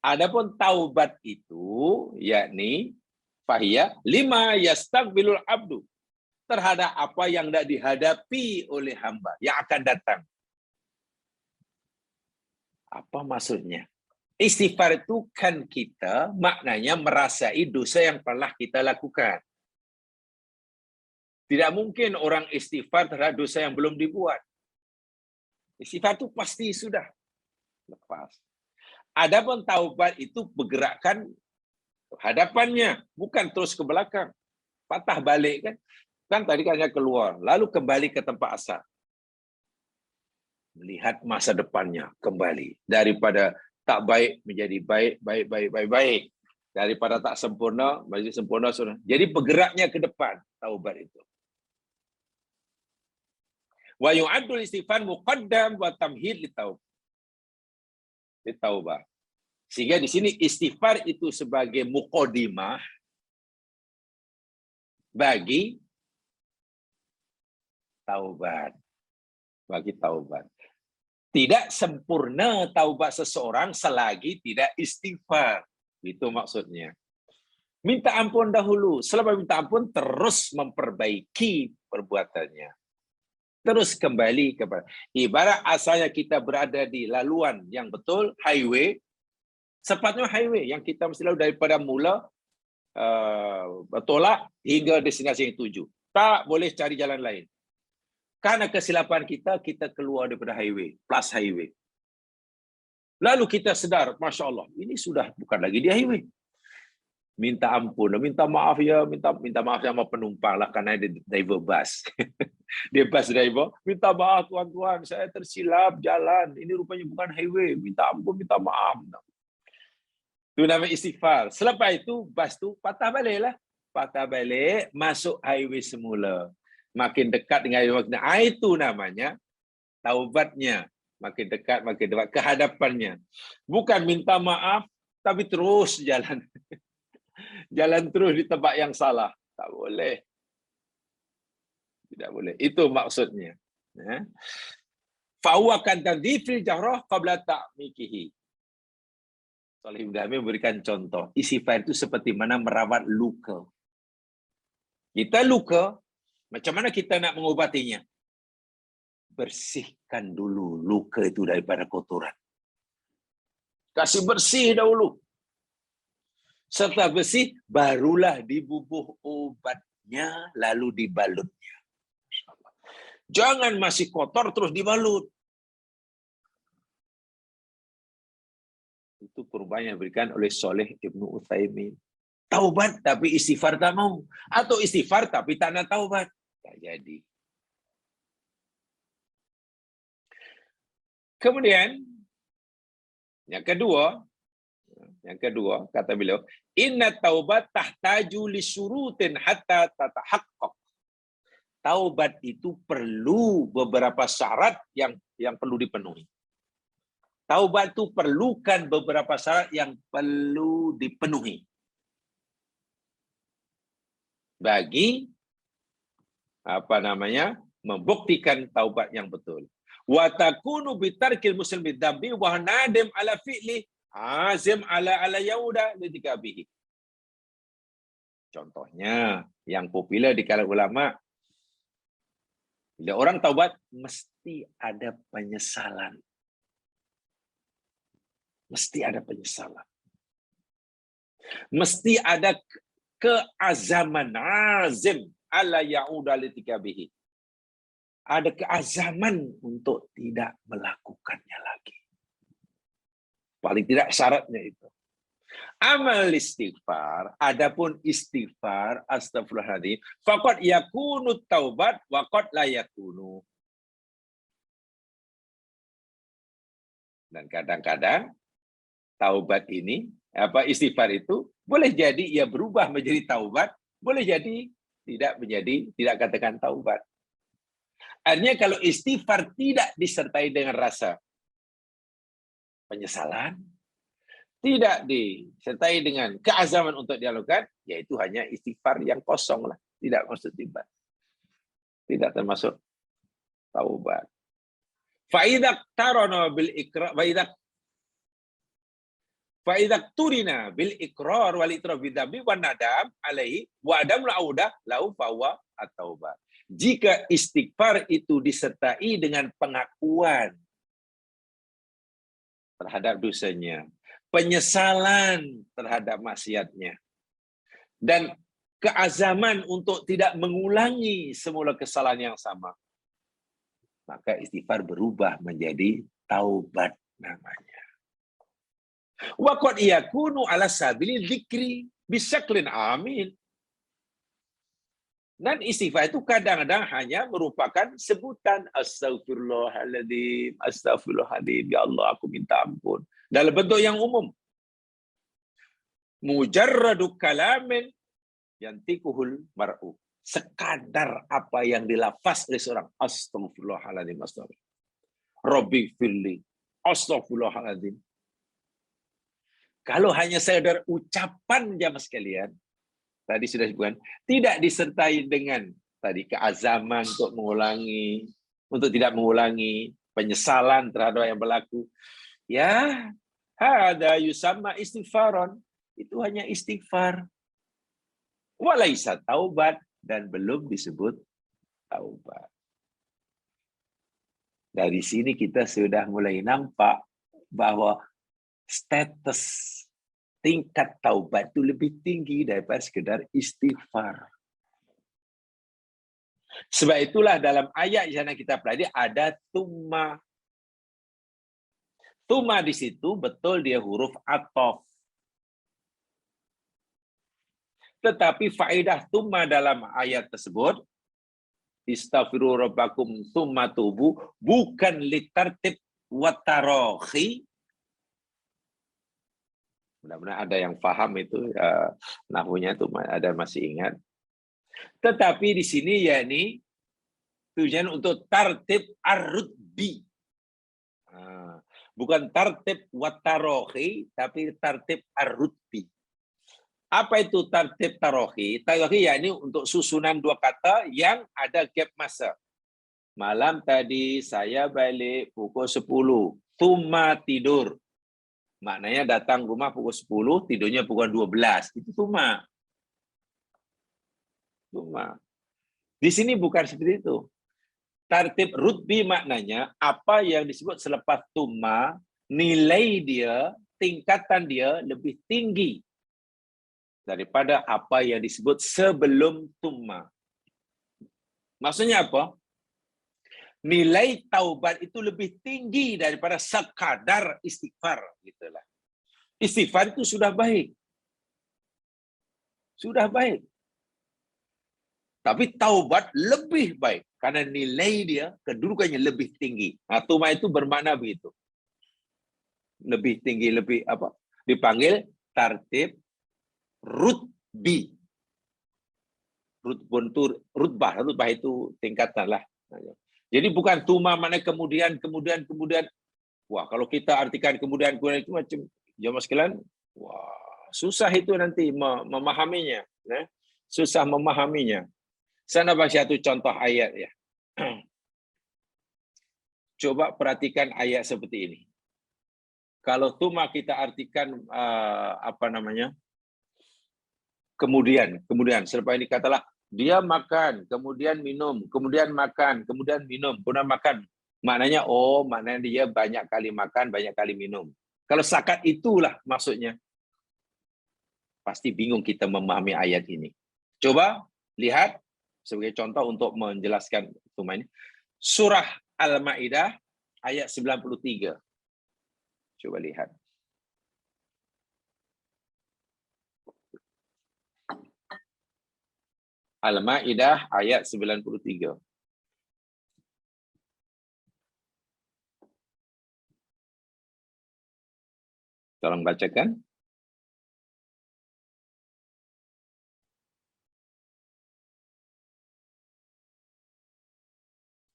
Adapun taubat itu yakni fahya lima yastaqbilul abdu, terhadap apa yang tidak dihadapi oleh hamba yang akan datang. Apa maksudnya? Istighfar itu kan kita maknanya merasai dosa yang pernah kita lakukan. Tidak mungkin orang istighfar terhadap dosa yang belum dibuat. Istighfar itu pasti sudah lepas. Adapun taubat itu bergerakkan hadapannya, bukan terus ke belakang. Patah balik kan? Kan tadi kan hanya keluar, lalu kembali ke tempat asal. Melihat masa depannya kembali. Daripada tak baik menjadi baik. Daripada tak sempurna menjadi sempurna. Jadi bergeraknya ke depan taubat itu. Wa yu'addul istighfar muqaddam wa tamhid litaubah. Sehingga di sini istighfar itu sebagai muqaddimah bagi taubat. Tidak sempurna taubat seseorang selagi tidak istighfar. Itu maksudnya. Minta ampun dahulu. Selama minta ampun, terus memperbaiki perbuatannya. Terus kembali kepada. Ibarat asalnya kita berada di laluan yang betul, highway. Sepatutnya highway yang kita mesti lalu daripada mula bertolak hingga destinasi yang tuju. Tak boleh cari jalan lain. Karena kesilapan kita, kita keluar daripada highway, plus highway. Lalu kita sedar, Masya Allah, ini sudah bukan lagi di highway. Minta ampun, minta maaf ya, minta maaf sama penumpang lah, karena dia driver bus. Dia bus driver, minta maaf tuan-tuan, saya tersilap jalan, ini rupanya bukan highway, minta ampun, minta maaf. Itu namanya istighfar. Selepas itu, bus tu patah balik lah. Patah balik, masuk highway semula. Makin dekat dengan highway, itu namanya taubatnya. Makin dekat kehadapannya. Bukan minta maaf, tapi terus jalan. Jalan terus di tempat yang salah. Tak boleh. Tidak boleh. Itu maksudnya. Fa huwa kan tadhifil jahrah qabla ta'mikihi. Salih Ibn Hamid memberikan contoh. Istighfar itu seperti mana merawat luka. Kita luka, macam mana kita nak mengobatinya? Bersihkan dulu luka itu daripada kotoran. Kasih bersih dahulu. Setelah bersih, barulah dibubuh obatnya, lalu dibalutnya. Jangan masih kotor terus dibalut. Itu perubahan yang diberikan oleh Shalih Ibn Utsaimin. Taubat tapi istighfar tak mau. Atau istighfar tapi tak nak taubat. Tak jadi. Kemudian, yang kedua kata beliau, inna taubat tahtaju li syurutin hatta tatahaqqaq. Taubat itu perlu beberapa syarat yang perlu dipenuhi. Taubat itu perlukan beberapa syarat yang perlu dipenuhi. Bagi membuktikan taubat yang betul. Wa takunu bitarkil muslimi dzambi wa nadim ala fi'li azim ala yauda lidikabihi. Contohnya yang popular di kalangan ulama, bila orang taubat mesti ada penyesalan. Mesti ada penyesalan. Mesti ada keazaman azim ala yauda lidikabihi. Ada keazaman untuk tidak melakukannya lagi. Paling tidak syaratnya itu. Amal istighfar, adapun istighfar, astagfirullahaladzim, faqad yakunu taubat, wa qad la yakunu. Dan kadang-kadang taubat ini, istighfar itu boleh jadi ia berubah menjadi taubat, boleh jadi tidak katakan taubat. Artinya kalau istighfar tidak disertai dengan rasa penyesalan, tidak disertai dengan keazaman untuk dilakukan, yaitu hanya istighfar yang kosong lah, tidak maksud tibat, tidak termasuk taubat. Faidak tarana bil ikrar, faidak turina bil ikrar wal itraf bidzambi wan nadam alaihi wa adamul audah lahu fawa at-taubat. Jika istighfar itu disertai dengan pengakuan terhadap dosanya, penyesalan terhadap maksiatnya, dan keazaman untuk tidak mengulangi semula kesalahan yang sama, maka istighfar berubah menjadi taubat namanya. Wa qad yakunu ala sabili dzikri bisyaklin amin. Dan istighfar itu kadang-kadang hanya merupakan sebutan astagfirullahaladzim, astagfirullahaladzim, ya Allah aku minta ampun. Dalam bentuk yang umum. Mujarradu kalamin yantikuhul mar'u. Sekadar apa yang dilafaz oleh seorang, astagfirullahaladzim, astagfirullahaladzim. Rabbi firli, astagfirullahaladzim. Kalau hanya sekadar ucapan jamaah sekalian, tadi sudah disebutkan, tidak disertai dengan tadi keazaman untuk mengulangi, untuk tidak mengulangi, penyesalan terhadap yang berlaku. Ya, hada yusamma istighfaron. Itu hanya istighfar. Walaisa taubat, dan belum disebut taubat. Dari sini kita sudah mulai nampak bahwa status tingkat taubat itu lebih tinggi daripada sekedar istighfar. Sebab itulah dalam ayat yang kita pelajari ada tumma. Tumma di situ betul dia huruf ataf. Tetapi faedah tumma dalam ayat tersebut, istaghfiru rabbakum tsumma tubu, bukan litartib wa tarakhi. Mudah-mudahan ada yang paham itu, nahwunya itu ada masih ingat. Tetapi di sini yakni tujuan untuk tartib ar-rutbi. Bukan tartib wa tarakhi, tapi tartib ar-rutbi. Apa itu tartib tarohi? Tarohi yakni untuk susunan dua kata yang ada gap masa. Malam tadi saya balik pukul 10. Tuma tidur. Maknanya datang rumah pukul 10, tidurnya pukul 12. Itu tuma. Tuma. Di sini bukan seperti itu. Tartib rutbi maknanya apa yang disebut selepas tuma, nilai dia, tingkatan dia lebih tinggi daripada apa yang disebut sebelum tumma. Maksudnya apa? Nilai taubat itu lebih tinggi daripada sekadar istighfar. Gitulah. Istighfar itu sudah baik. Sudah baik. Tapi taubat lebih baik. Karena nilai dia, kedudukannya lebih tinggi. Nah, tumma itu bermakna begitu. Lebih tinggi, lebih apa? Dipanggil tartib rutbi. Rutbah itu tingkatan lah. Jadi bukan tuma mana kemudian. Wah, kalau kita artikan kemudian itu macam jamaah sekalian, wah, susah itu nanti memahaminya. Susah memahaminya. Saya nak baca satu contoh ayat ya. Coba perhatikan ayat seperti ini. Kalau tuma kita artikan kemudian selepas ini katalah dia makan, kemudian minum, kemudian makan, kemudian minum, kemudian makan. Maknanya maknanya dia banyak kali makan, banyak kali minum. Kalau sakat itulah maksudnya. Pasti bingung kita memahami ayat ini. Coba lihat sebagai contoh untuk menjelaskan tuma ini. Surah Al-Maidah ayat 93. Coba lihat. Al-Maidah ayat 93. Tolong bacakan.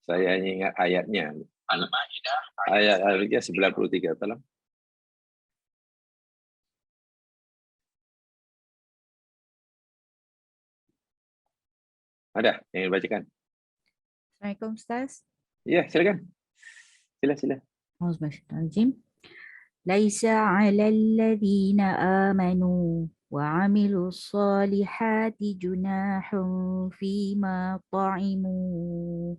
Saya hanya ingat ayatnya. Al-Maidah ayat 93. Tolong. Ada yang dibacakan? Assalamualaikum Ustaz. Ya, silakan. Sila. Auzubillahi Laisa 'alal ladzina amanu wa 'amilus solihati junahun fima ta'imu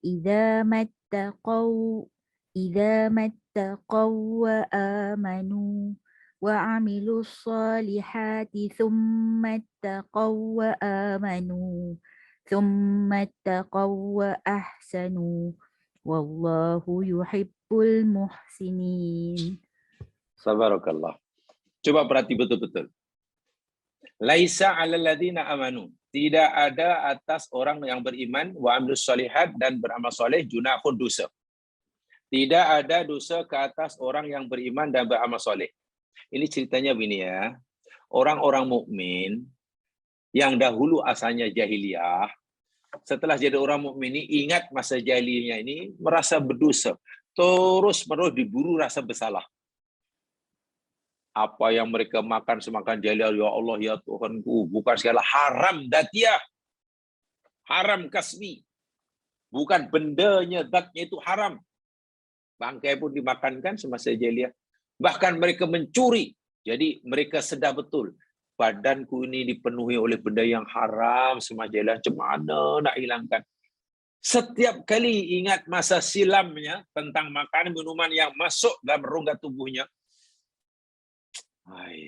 idza mattaqaw wa amanu wa 'amilus solihati thumma ittaqaw wa amanu thumma ittaqaw wa ahsanu wallahu yuhibbul muhsinin. Sabarakallah. Coba perhati betul-betul. Laisa 'alal ladzina amanu. Tidak ada atas orang yang beriman wa amilus solihat dan beramal soleh junahun dosa. Tidak ada dosa ke atas orang yang beriman dan beramal soleh. Ini ceritanya begini ya. Orang-orang mukmin yang dahulu asalnya jahiliyah, setelah jadi orang mukmin ini ingat masa jahiliyahnya ini merasa berdosa, terus-menerus diburu rasa bersalah. Apa yang mereka makan semakan jahiliyah, ya Allah ya Tuhanku, bukan segala haram datiah, haram kasbi, bukan bendanya, zatnya itu haram, Bangkai pun dimakankan semasa jahiliyah. Bahkan mereka mencuri. Jadi mereka sedar betul. Badanku ini dipenuhi oleh benda yang haram semasa jahiliyah. Macam mana nak hilangkan? Setiap kali ingat masa silamnya tentang makanan minuman yang masuk dalam rongga tubuhnya,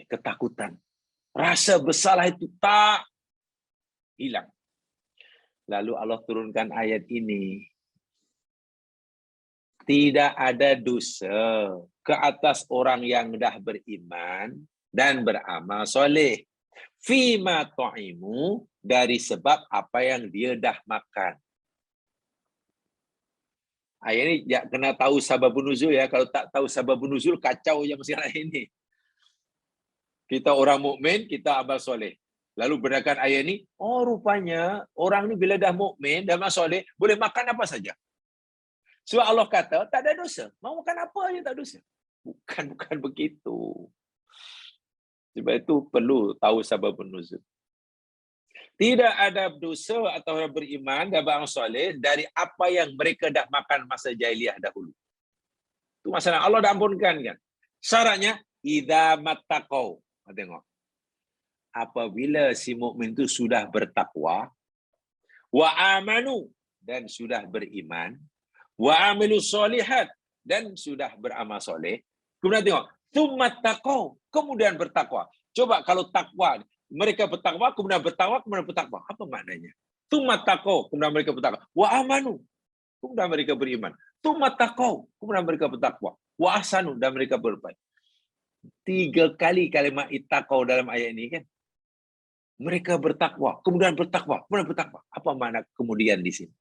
ketakutan. Rasa bersalah itu tak hilang. Lalu Allah turunkan ayat ini. Tidak ada dosa ke atas orang yang dah beriman dan beramal soleh. Fima ta'imu, dari sebab apa yang dia dah makan. Ayat ini ya, kena tahu sababun nuzul ya. Kalau tak tahu sababun nuzul, kacau je masalah ini. Kita orang mukmin, kita amal soleh. Lalu berdasarkan ayat ini, oh rupanya orang ni bila dah mukmin, dah amal soleh, boleh makan apa saja. Sebab Allah kata, tak ada dosa. Mau makan apa aja tak dosa. Bukan begitu. Sebab itu perlu tahu sababun nuzul. Tidak ada dosa atau orang beriman dan beramal soleh dari apa yang mereka dah makan masa jahiliyah dahulu. Itu masalah. Allah dah ampunkan kan. Syaratnya, idza mattaqau. Tengok. Apabila si mukmin itu sudah bertakwa, wa amanu, dan sudah beriman, wa amilus solihat, dan sudah beramal soleh. Kemudian tengok, tsumma taqau, kemudian bertakwa. Coba kalau takwa, mereka bertakwa, kemudian bertakwa. Apa maknanya? Tsumma taqau, kemudian mereka bertakwa. Wa amanu, kemudian mereka beriman. Tsumma taqau, kemudian mereka bertakwa. Wa ahsanu, dan mereka berbaik. 3 kali kalimat ittaqau dalam ayat ini kan. Mereka bertakwa, kemudian bertakwa, kemudian bertakwa. Apa makna kemudian di sini?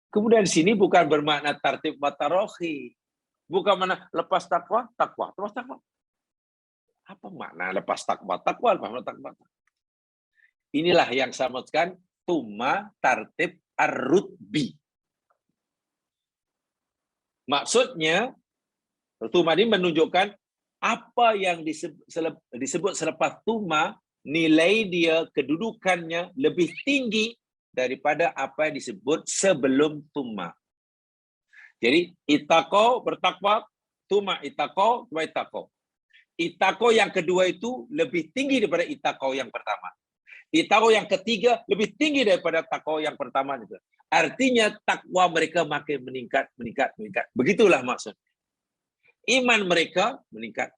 Kemudian di sini bukan bermakna tartib wa tarakhi. Bukan makna lepas takwa, takwa, terus takwa. Apa makna lepas takwa, takwa, lepas takwa? Inilah yang saya maksudkan tuma tartib ar-rutbi. Maksudnya tuma ini menunjukkan apa yang disebut selepas tuma, nilai dia, kedudukannya lebih tinggi daripada apa yang disebut sebelum tuma. Jadi ittaqau bertakwa, tuma ittaqau, tuma ittaqau. Ittaqau yang kedua itu lebih tinggi daripada ittaqau yang pertama. Ittaqau yang ketiga lebih tinggi daripada taqwa yang pertama itu. Artinya takwa mereka makin meningkat. Begitulah maksud. Iman mereka meningkat.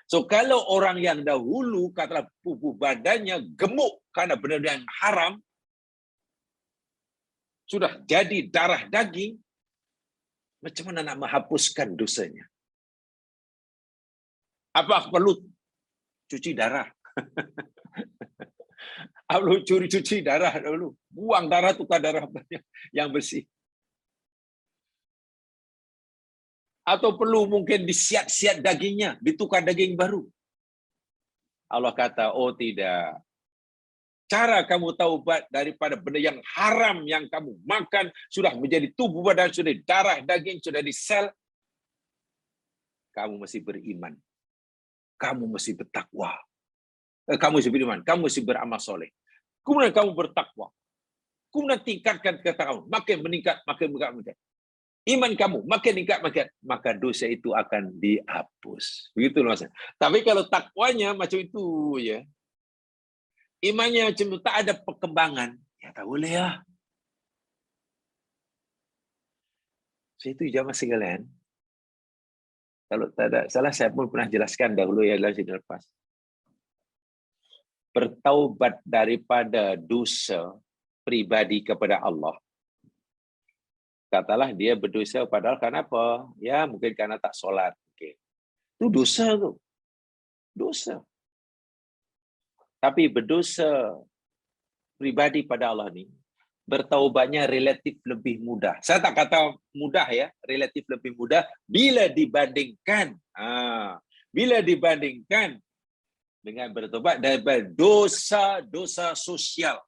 So kalau orang yang dahulu katalah tubuh badannya gemuk karena benda yang haram, sudah jadi darah daging, macam mana nak menghapuskan dosanya? Apa perlu cuci darah? Perlu cuci darah dulu. Buang darah, tukar darah yang bersih. Atau perlu mungkin disiat-siat dagingnya, ditukar daging baru. Allah kata, oh tidak. Cara kamu taubat daripada benda yang haram yang kamu makan, sudah menjadi tubuh badan, sudah darah daging, sudah di sel. Kamu masih beriman. Kamu masih bertakwa. Kamu masih beriman. Kamu masih beramal soleh. Kemudian kamu bertakwa. Kemudian tingkatkan ketakwaan. Makin meningkat, makin meningkat. Iman kamu makin meningkat, maka dosa itu akan dihapus. Begitu maksudnya. Tapi kalau takwanya macam itu ya, imannya macam itu, tak ada perkembangan, ya tak boleh lah. So, itu jamaah sekalian. Kalau tak ada salah, saya pun pernah jelaskan dahulu ya dalam sini lepas. Bertaubat daripada dosa pribadi kepada Allah. Katalah dia berdosa padahal kenapa? Ya mungkin karena tak solat. Okay. Itu dosa tu. Dosa. Tapi berdosa pribadi pada Allah ni, bertaubatnya relatif lebih mudah. Saya tak kata mudah ya, relatif lebih mudah bila dibandingkan dengan bertaubat daripada dosa sosial.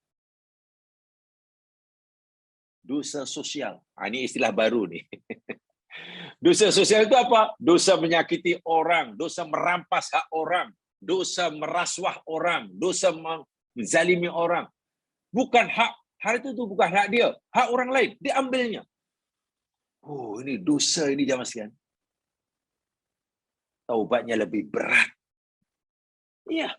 Dosa sosial. Ini istilah baru nih. Dosa sosial itu apa? Dosa menyakiti orang, dosa merampas hak orang, dosa merasuah orang, dosa menzalimi orang. Bukan hak itu bukan hak dia, hak orang lain, diambilnya. Oh, ini dosa ini jamaah sekalian. Taubatnya lebih berat. Iya.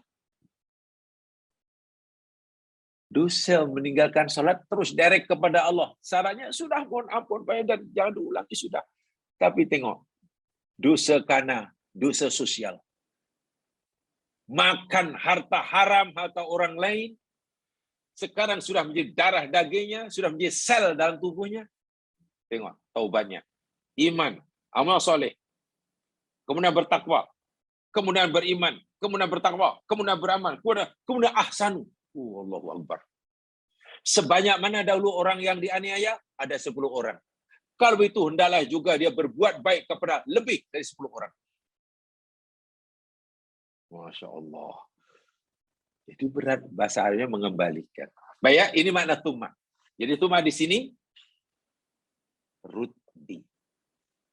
Dosa meninggalkan solat terus direct kepada Allah. Syaratnya sudah mohon ampun dan jangan diulangi sudah. Tapi tengok, dosa kana, dosa sosial. Makan harta haram, harta orang lain. Sekarang sudah menjadi darah dagingnya, sudah menjadi sel dalam tubuhnya. Tengok, taubatnya. Iman, amal soleh. Kemudian bertakwa. Kemudian beriman. Kemudian bertakwa. Kemudian beramal. Kemudian ahsanu. Allahu Akbar. Sebanyak mana dahulu orang yang dianiaya? Ada 10 orang. Kalau itu hendaklah juga dia berbuat baik kepada lebih dari 10 orang. Masya Allah. Jadi berat bahasa Arabnya mengembalikan. Baik ya, ini makna tuma. Jadi tuma di sini ruddi.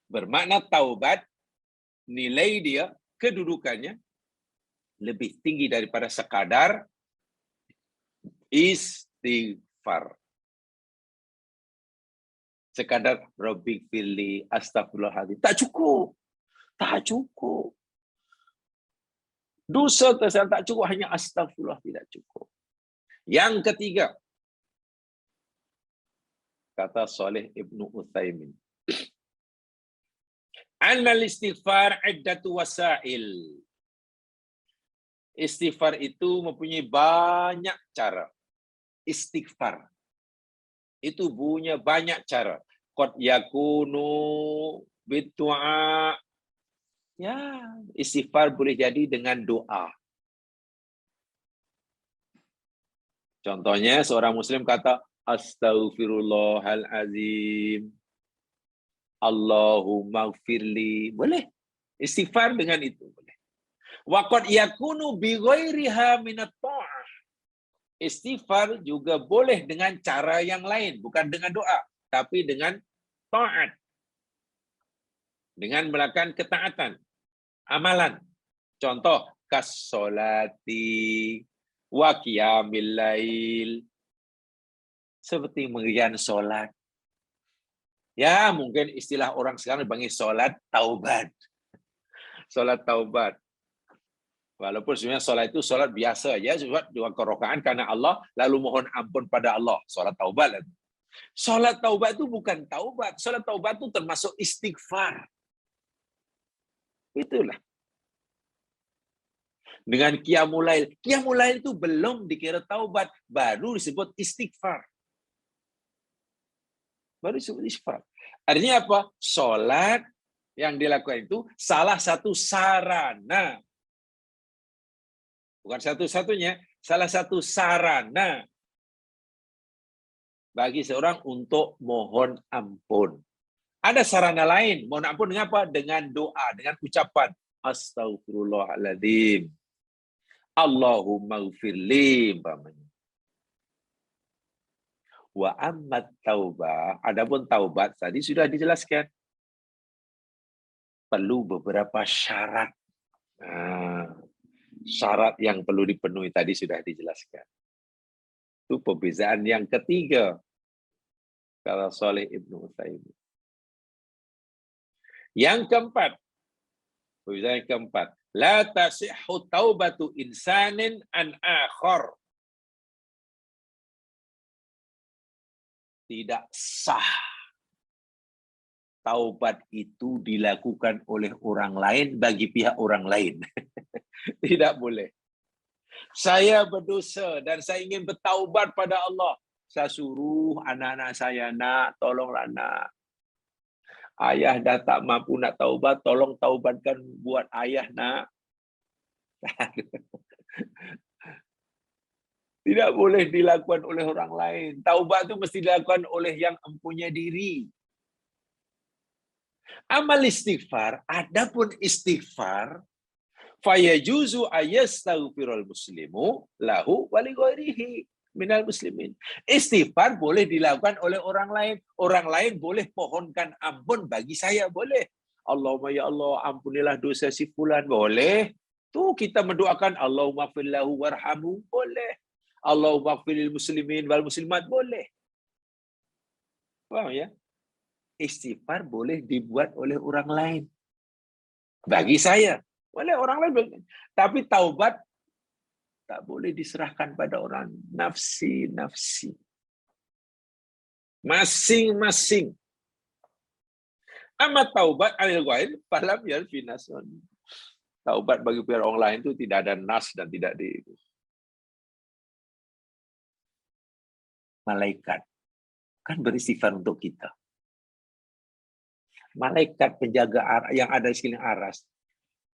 Bermakna taubat, nilai dia, kedudukannya lebih tinggi daripada sekadar istighfar. Sekadar Rabbik firli astagfirullahaladzim. Tak cukup. Tak cukup. Dosa tersebut tak cukup, hanya astagfirullah tidak cukup. Yang ketiga, kata Saleh Ibnu Utsaimin, annal istighfar iddatu wasail. Istighfar itu mempunyai banyak cara. Istighfar itu punya banyak cara. Qad yakunu biddu'a. Ya, istighfar boleh jadi dengan doa. Contohnya seorang muslim kata astaghfirullahalazim. Allahumma gfirli. Boleh. Istighfar dengan itu boleh. Wa qad yakunu bi ghairiha minat ta'ah. Istighfar juga boleh dengan cara yang lain, bukan dengan doa, tapi dengan taat. Dengan melakukan ketaatan, amalan. Contoh, kas-solati wa qiyamil lail. Seperti mengerjakan solat. Ya, mungkin istilah orang sekarang panggil solat taubat. Solat taubat. Walaupun sebenarnya solat itu solat biasa aja, solat 2 rakaat karena Allah, lalu mohon ampun pada Allah. Solat taubat. Solat taubat itu bukan taubat. Solat taubat itu termasuk istighfar. Itulah. Dengan qiyamul lail. Qiyamul lail itu belum dikira taubat, baru disebut istighfar. Baru disebut istighfar. Artinya apa? Solat yang dilakukan itu salah satu sarana. Bukan satu-satunya, salah satu sarana bagi seorang untuk mohon ampun. Ada sarana lain, mohon ampun dengan apa? Dengan doa, dengan ucapan astagfirullahaladzim. Allahumma gfirli. Wa ammat taubah, adapun taubat tadi sudah dijelaskan. Perlu beberapa syarat. Syarat yang perlu dipenuhi tadi sudah dijelaskan. Itu pembezaan yang ketiga. Kata Saleh Ibnu Utsaimin. Yang keempat. Pembezaan yang keempat. La tasihhu taubatu insanin an akhar. Tidak sah. Taubat itu dilakukan oleh orang lain bagi pihak orang lain. Tidak boleh. Saya berdosa dan saya ingin bertaubat pada Allah. Saya suruh anak-anak saya, nak, tolonglah nak. Ayah dah tak mampu nak taubat, tolong taubatkan buat ayah nak. Tidak boleh dilakukan oleh orang lain. Taubat itu mesti dilakukan oleh yang mempunyai diri. Amal istighfar, adapun istighfar, fayajuzu ayastaghfirul muslimu lahu wa li ghairihi minal muslimin. Istighfar boleh dilakukan oleh orang lain. Orang lain boleh pohonkan ampun bagi saya, boleh. Allahumma ya Allah, ampunilah dosa si fulan, boleh. Tuh kita mendoakan Allahumma fillahu warhamu, boleh. Allahumma filil muslimin wal muslimat, boleh. Paham ya? istighfar boleh dibuat oleh orang lain. Bagi saya, oleh orang lain. Tapi taubat tak boleh diserahkan pada orang. Nafsi. Masing-masing. Amat taubat anil ghair falam yarfi nasun. Taubat bagi pihak orang lain itu tidak ada nas dan tidak di malaikat kan beristighfar untuk kita. Malaikat penjaga yang ada di sekeliling aras,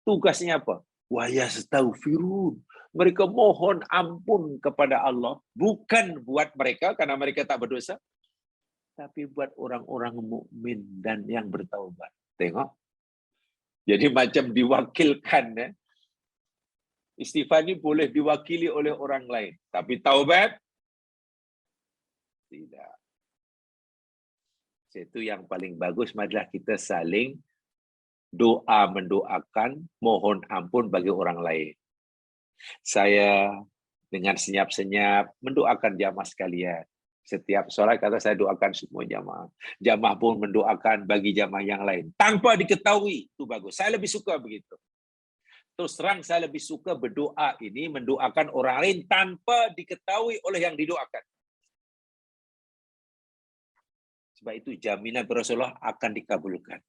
tugasnya apa? Wa yastaghfirun. Mereka mohon ampun kepada Allah, bukan buat mereka karena mereka tak berdosa, tapi buat orang-orang mukmin dan yang bertaubat. Tengok. Jadi macam diwakilkan ya. Istighfar ini boleh diwakili oleh orang lain, tapi taubat tidak. Itu yang paling bagus, marilah kita saling mendoakan, mohon ampun bagi orang lain. Saya dengan senyap-senyap mendoakan jamaah sekalian. Setiap solat kata saya doakan semua jamaah. Jamaah pun mendoakan bagi jamaah yang lain. Tanpa diketahui, itu bagus. Saya lebih suka begitu. Terus terang saya lebih suka berdoa ini, mendoakan orang lain tanpa diketahui oleh yang didoakan. Sebab itu jaminan Rasulullah akan dikabulkan.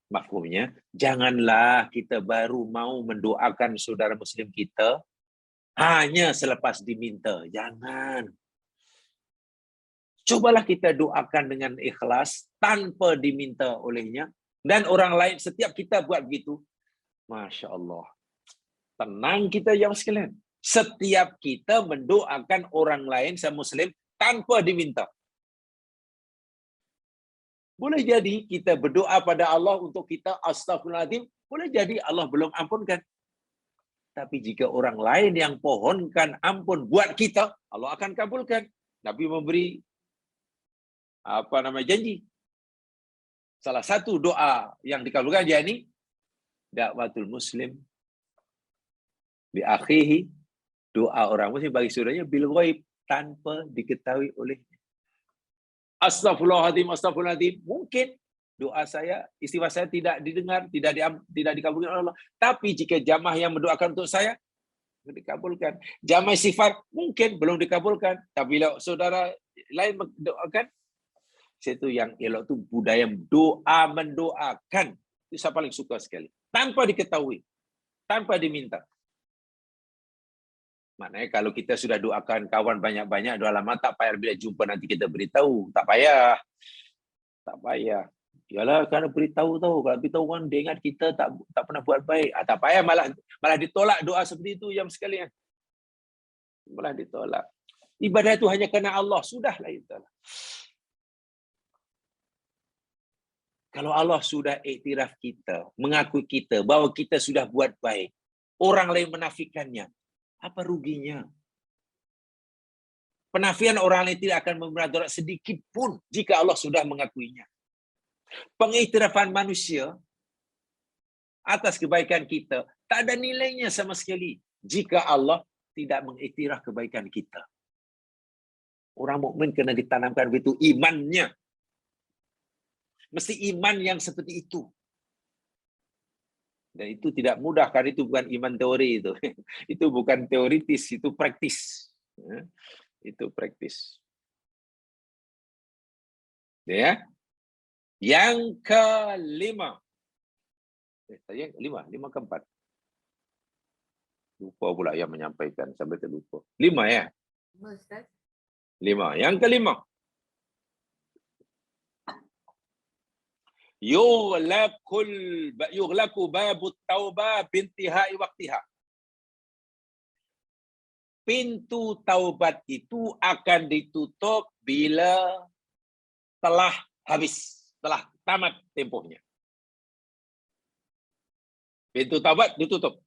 Mafhumnya, janganlah kita baru mau mendoakan saudara muslim kita hanya selepas diminta. Jangan. Cobalah kita doakan dengan ikhlas tanpa diminta olehnya. Dan orang lain, setiap kita buat begitu, Masya Allah. Tenang kita yang sekalian. Setiap kita mendoakan orang lain sama muslim tanpa diminta. Boleh jadi kita berdoa pada Allah untuk kita astagfirullahaladzim, boleh jadi Allah belum ampunkan. Tapi jika orang lain yang pohonkan ampun buat kita, Allah akan kabulkan. Nabi memberi janji. Salah satu doa yang dikabulkan yakni dakwatul muslim bi akhihi, doa orang muslim bagi saudaranya bil ghaib, tanpa diketahui olehnya. Astagfirullahaladzim. Mungkin doa saya, istighfar saya tidak didengar, tidak dikabulkan oleh Allah. Tapi jika jamaah yang mendoakan untuk saya, dikabulkan. Jamaah istighfar mungkin belum dikabulkan. Tapi bila saudara lain mendoakan, itu yang elok tu budaya doa mendoakan. Itu saya paling suka sekali. Tanpa diketahui, tanpa diminta. Maknanya kalau kita sudah doakan kawan banyak-banyak, doa lama tak payah bila jumpa nanti kita beritahu. Tak payah. Tak payah. Yalah, karena beritahu tahu. Kalau beritahu orang dia ingat kita tak pernah buat baik. Tak payah, malah ditolak doa seperti itu yang sekalian. Malah ditolak. Ibadah itu hanya kerana Allah. Sudahlah itu. Kalau Allah sudah iktiraf kita, mengakui kita bahawa kita sudah buat baik, orang lain menafikannya, apa ruginya? Penafian orang lain tidak akan memudarat sedikit pun jika Allah sudah mengakuinya. Pengiktirafan manusia atas kebaikan kita tak ada nilainya sama sekali jika Allah tidak mengiktiraf kebaikan kita. Orang mukmin kena ditanamkan begitu imannya. Mesti iman yang seperti itu. Dan itu tidak mudah, karena itu bukan iman teori itu. Itu bukan teoritis, itu praktis. Itu praktis. Ya. Yang kelima. Tadi lima keempat. Lupa pula yang menyampaikan, sampai terlupa. 5 ya? 5. Yang kelima. Yughlaqu babut taubah bintihai waqtiha. Pintu taubat itu akan ditutup bila telah habis, telah tamat tempohnya. Pintu taubat ditutup.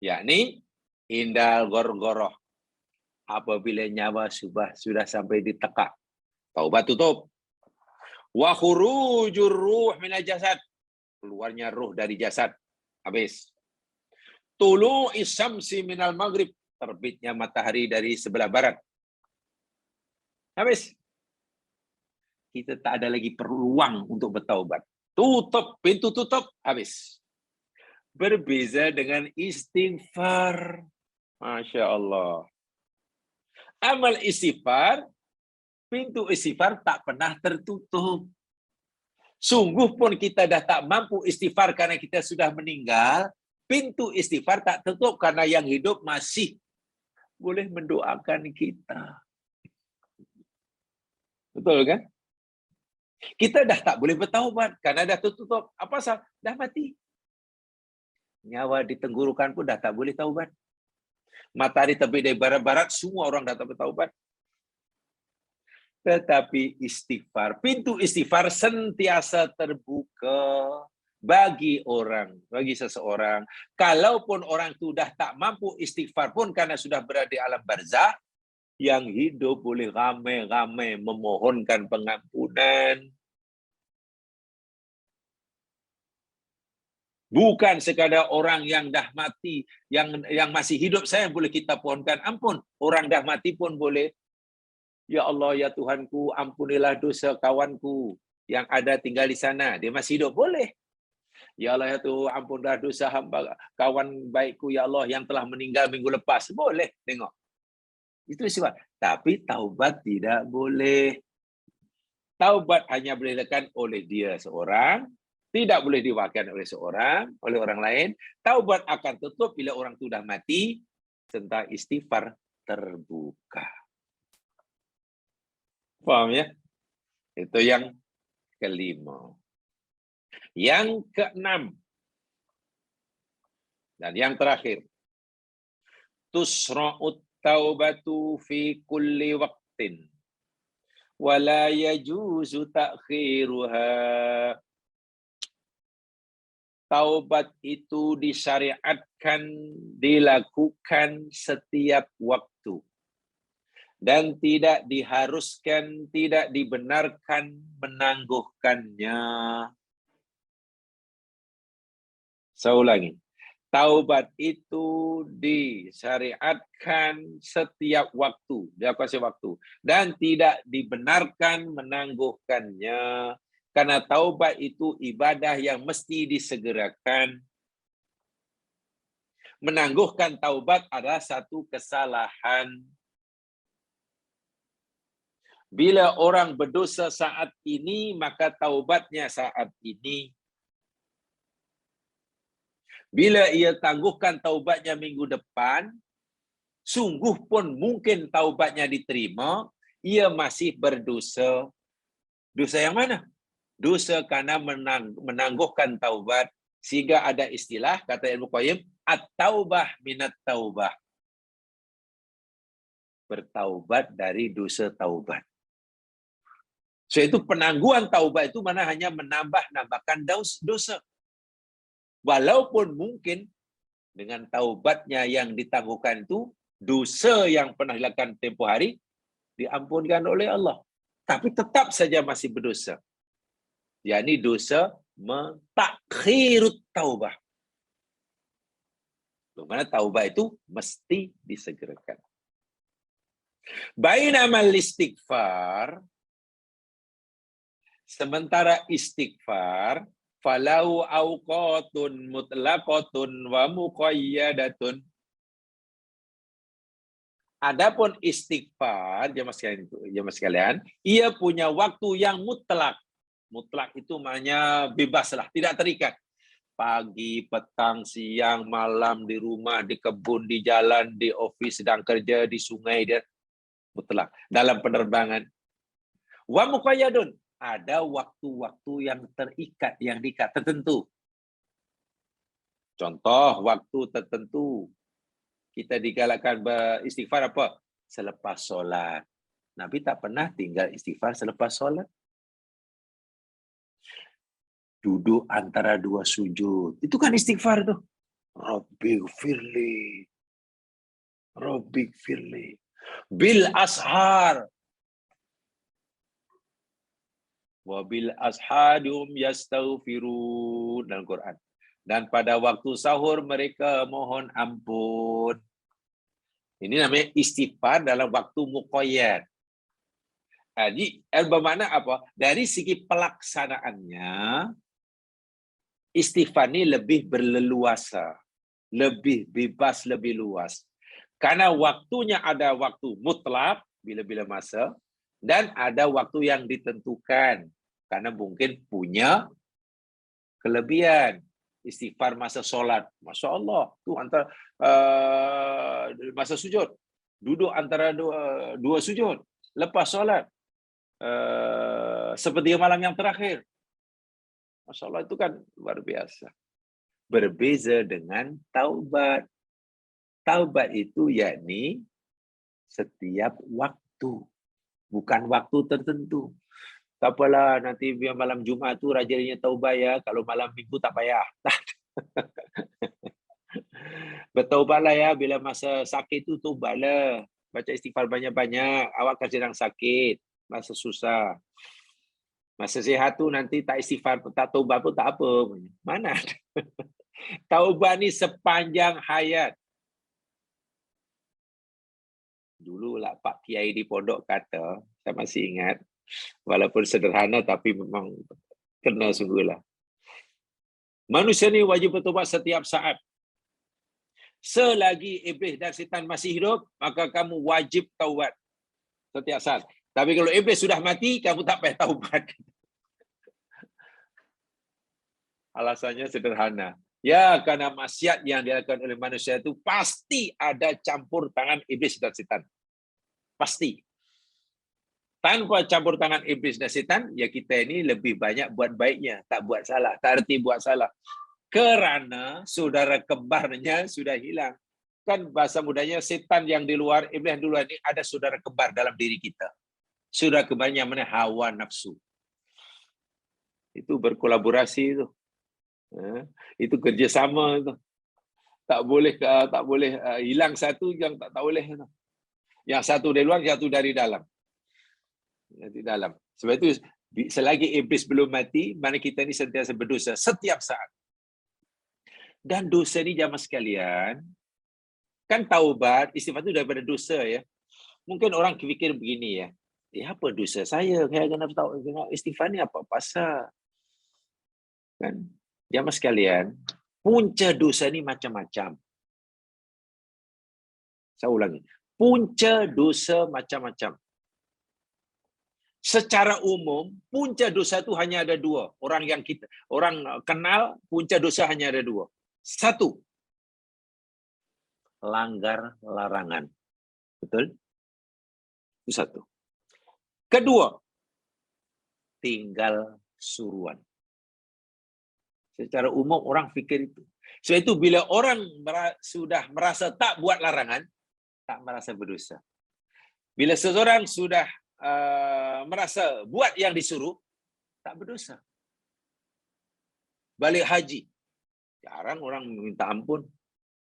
Yakni indal gorgoroh. Apabila nyawa sudah sampai di tekak, taubat tutup. Wa khurujur ruh minal jasad, keluarnya ruh dari jasad, habis. Tulu'is syamsi minal maghrib, terbitnya matahari dari sebelah barat. Habis. Kita tak ada lagi peluang untuk bertaubat. Tutup, pintu tutup, habis. Berbeza dengan istighfar. Masya Allah. Amal istighfar, pintu istighfar tak pernah tertutup. Sungguh pun kita dah tak mampu istighfar karena kita sudah meninggal, pintu istighfar tak tutup karena yang hidup masih boleh mendoakan kita. Betul kan? Kita dah tak boleh bertaubat karena dah tertutup. Apa sah? Dah mati. Nyawa di tenggorokan pun dah tak boleh taubat. Matahari terbit dari barat-barat, semua orang dah tak bertaubat. Tetapi istighfar, pintu istighfar sentiasa terbuka bagi orang, bagi seseorang. Kalaupun orang itu dah tak mampu istighfar pun karena sudah berada di alam barzakh, yang hidup boleh ramai-ramai memohonkan pengampunan. Bukan sekadar orang yang dah mati, yang masih hidup saya boleh kita pohonkan ampun. Orang dah mati pun boleh. Ya Allah, ya Tuhanku, ampunilah dosa kawanku yang ada tinggal di sana. Dia masih hidup, boleh. Ya Allah, ya Tuhan, ampunilah dosa hamba kawan baikku, ya Allah, yang telah meninggal minggu lepas. Boleh, tengok. Itu sebab. Tapi taubat tidak boleh. Taubat hanya boleh dilakukan oleh dia seorang, tidak boleh diwakilkan oleh seorang, oleh orang lain. Taubat akan tutup bila orang itu dah mati, serta istighfar terbuka. Faham ya? Itu yang kelima. Yang keenam. Dan yang terakhir. Tusra'ut taubatu fi kulli waqtin. Wala yajuzu ta'khiruha. Taubat itu disyariatkan, dilakukan setiap waktu. Dan tidak diharuskan, tidak dibenarkan menangguhkannya. Saya ulangi. Taubat itu disyariatkan setiap waktu, dilakukan setiap waktu, dan tidak dibenarkan menangguhkannya, karena taubat itu ibadah yang mesti disegerakan. Menangguhkan taubat adalah satu kesalahan. Bila orang berdosa saat ini, maka taubatnya saat ini. Bila ia tangguhkan taubatnya minggu depan, sungguh pun mungkin taubatnya diterima, ia masih berdosa. Dosa yang mana? Dosa karena menangguhkan taubat. Sehingga ada istilah, kata Ibnu Qayyim, at-taubah minat taubah. Bertaubat dari dosa taubat. So itu penangguhan taubat itu mana hanya menambahkan dosa. Walaupun mungkin dengan taubatnya yang ditangguhkan itu, dosa yang pernah dilakukan tempoh hari diampunkan oleh Allah. Tapi tetap saja masih berdosa. Yakni dosa mentakhirut taubah. Bagaimana taubat itu mesti disegerakan. Bainamal istighfar, sementara istighfar, falau awqatun mutlaqatun wa muqayyadatun. Adapun istighfar, jemaah sekalian, ia punya waktu yang mutlak. Mutlak itu maknanya bebaslah, tidak terikat. Pagi, petang, siang, malam, di rumah, di kebun, di jalan, di ofis, sedang kerja, di sungai, dia mutlak. Dalam penerbangan. Wa muqayyadun. Ada waktu-waktu yang terikat, yang diikat, tertentu. Contoh, waktu tertentu. Kita digalakkan beristighfar apa? Selepas solat. Nabi tak pernah tinggal istighfar selepas solat. Duduk antara dua sujud. Itu kan istighfar tuh. Rabbighfirli. Rabbighfirli. Bil ashar. Wabil ashadum yastaghfirun dalam Quran. Dan pada waktu sahur mereka mohon ampun. Ini namanya istighfar dalam waktu muqayyad. Jadi bermakna apa? Dari segi pelaksanaannya, istighfar ini lebih berleluasa, lebih bebas, lebih luas. Karena waktunya ada waktu mutlak, bila-bila masa, dan ada waktu yang ditentukan. Karena mungkin punya kelebihan. Istighfar masa solat, Masya Allah, tu antara masa sujud, duduk antara dua sujud, lepas solat, seperti malam yang terakhir. Masya Allah, itu kan luar biasa. Berbeza dengan taubat. Taubat itu yakni setiap waktu, bukan waktu tertentu. Tak apalah, nanti biar malam Jumaat tu rajinnya taubat ya, kalau malam Minggu tak payah. Bertaubatlah ya, bila masa sakit tu taubatlah. Baca istighfar banyak-banyak, awak kan sedang sakit, masa susah. Masa sihat tu nanti tak istighfar, tak taubat pun tak apa. Mana? Taubat ni sepanjang hayat. Dulu lah Pak Kiai di pondok kata, saya masih ingat, walaupun sederhana tapi memang kena sungguhlah. Manusia ni wajib bertaubat setiap saat. Selagi iblis dan setan masih hidup, maka kamu wajib taubat setiap saat. Tapi kalau iblis sudah mati, kamu tak payah taubat. Alasannya sederhana. Ya, karena maksiat yang dilakukan oleh manusia itu pasti ada campur tangan iblis dan setan. Pasti. Tanpa campur tangan iblis dan setan, ya kita ini lebih banyak buat baiknya, tak buat salah, tak erti buat salah. Kerana saudara kembarnya sudah hilang. Kan bahasa mudanya, setan yang di luar, iblis yang di luar ini ada saudara kembar dalam diri kita. Saudara kembarnya mana? Hawa nafsu. Itu berkolaborasi itu. Itu kerjasama itu. Tak boleh hilang satu yang tak boleh. Yang satu dari luar, yang satu dari dalam. Di dalam. Sebab itu selagi iblis belum mati, mana kita ni sentiasa berdosa setiap saat. Dan dosa ni jamaah sekalian, kan taubat, istighfar itu daripada dosa ya. Mungkin orang fikir begini ya. Apa dosa saya? Saya kena tahu istighfar ni apa pasal? Kan? Jamaah sekalian, punca dosa ni macam-macam. Saya ulangi. Punca dosa macam-macam. Secara umum, punca dosa itu hanya ada dua. Orang kenal, punca dosa hanya ada dua. Satu, langgar larangan. Betul? Itu satu. Kedua, tinggal suruhan. Secara umum orang fikir itu. Sebab itu bila orang sudah merasa tak buat larangan, tak merasa berdosa. Bila seseorang sudah merasa buat yang disuruh, tak berdosa. Balik haji, jarang orang minta ampun.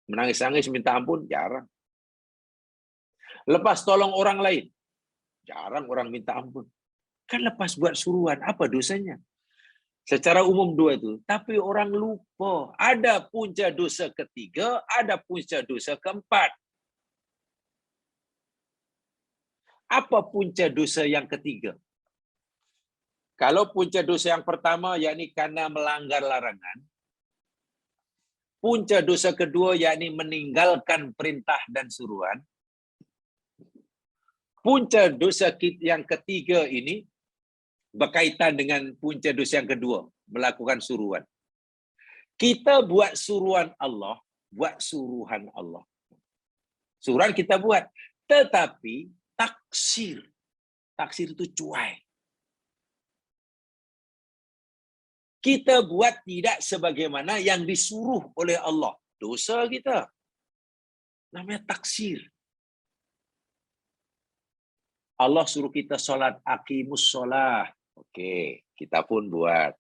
Menangis-nangis minta ampun, jarang. Lepas tolong orang lain, jarang orang minta ampun. Kan lepas buat suruhan, apa dosanya? Secara umum dua itu. Tapi orang lupa, ada punca dosa ketiga, ada punca dosa keempat. Apa punca dosa yang ketiga? Kalau punca dosa yang pertama, yakni karena melanggar larangan. Punca dosa kedua, yakni meninggalkan perintah dan suruhan. Punca dosa yang ketiga ini berkaitan dengan punca dosa yang kedua, melakukan suruhan. Kita buat suruhan Allah, buat suruhan Allah. Suruhan kita buat, tetapi taksir itu cuai. Kita buat tidak sebagaimana yang disuruh oleh Allah. Dosa kita. Namanya taksir. Allah suruh kita solat, aqimus solah. Oke, kita pun buat.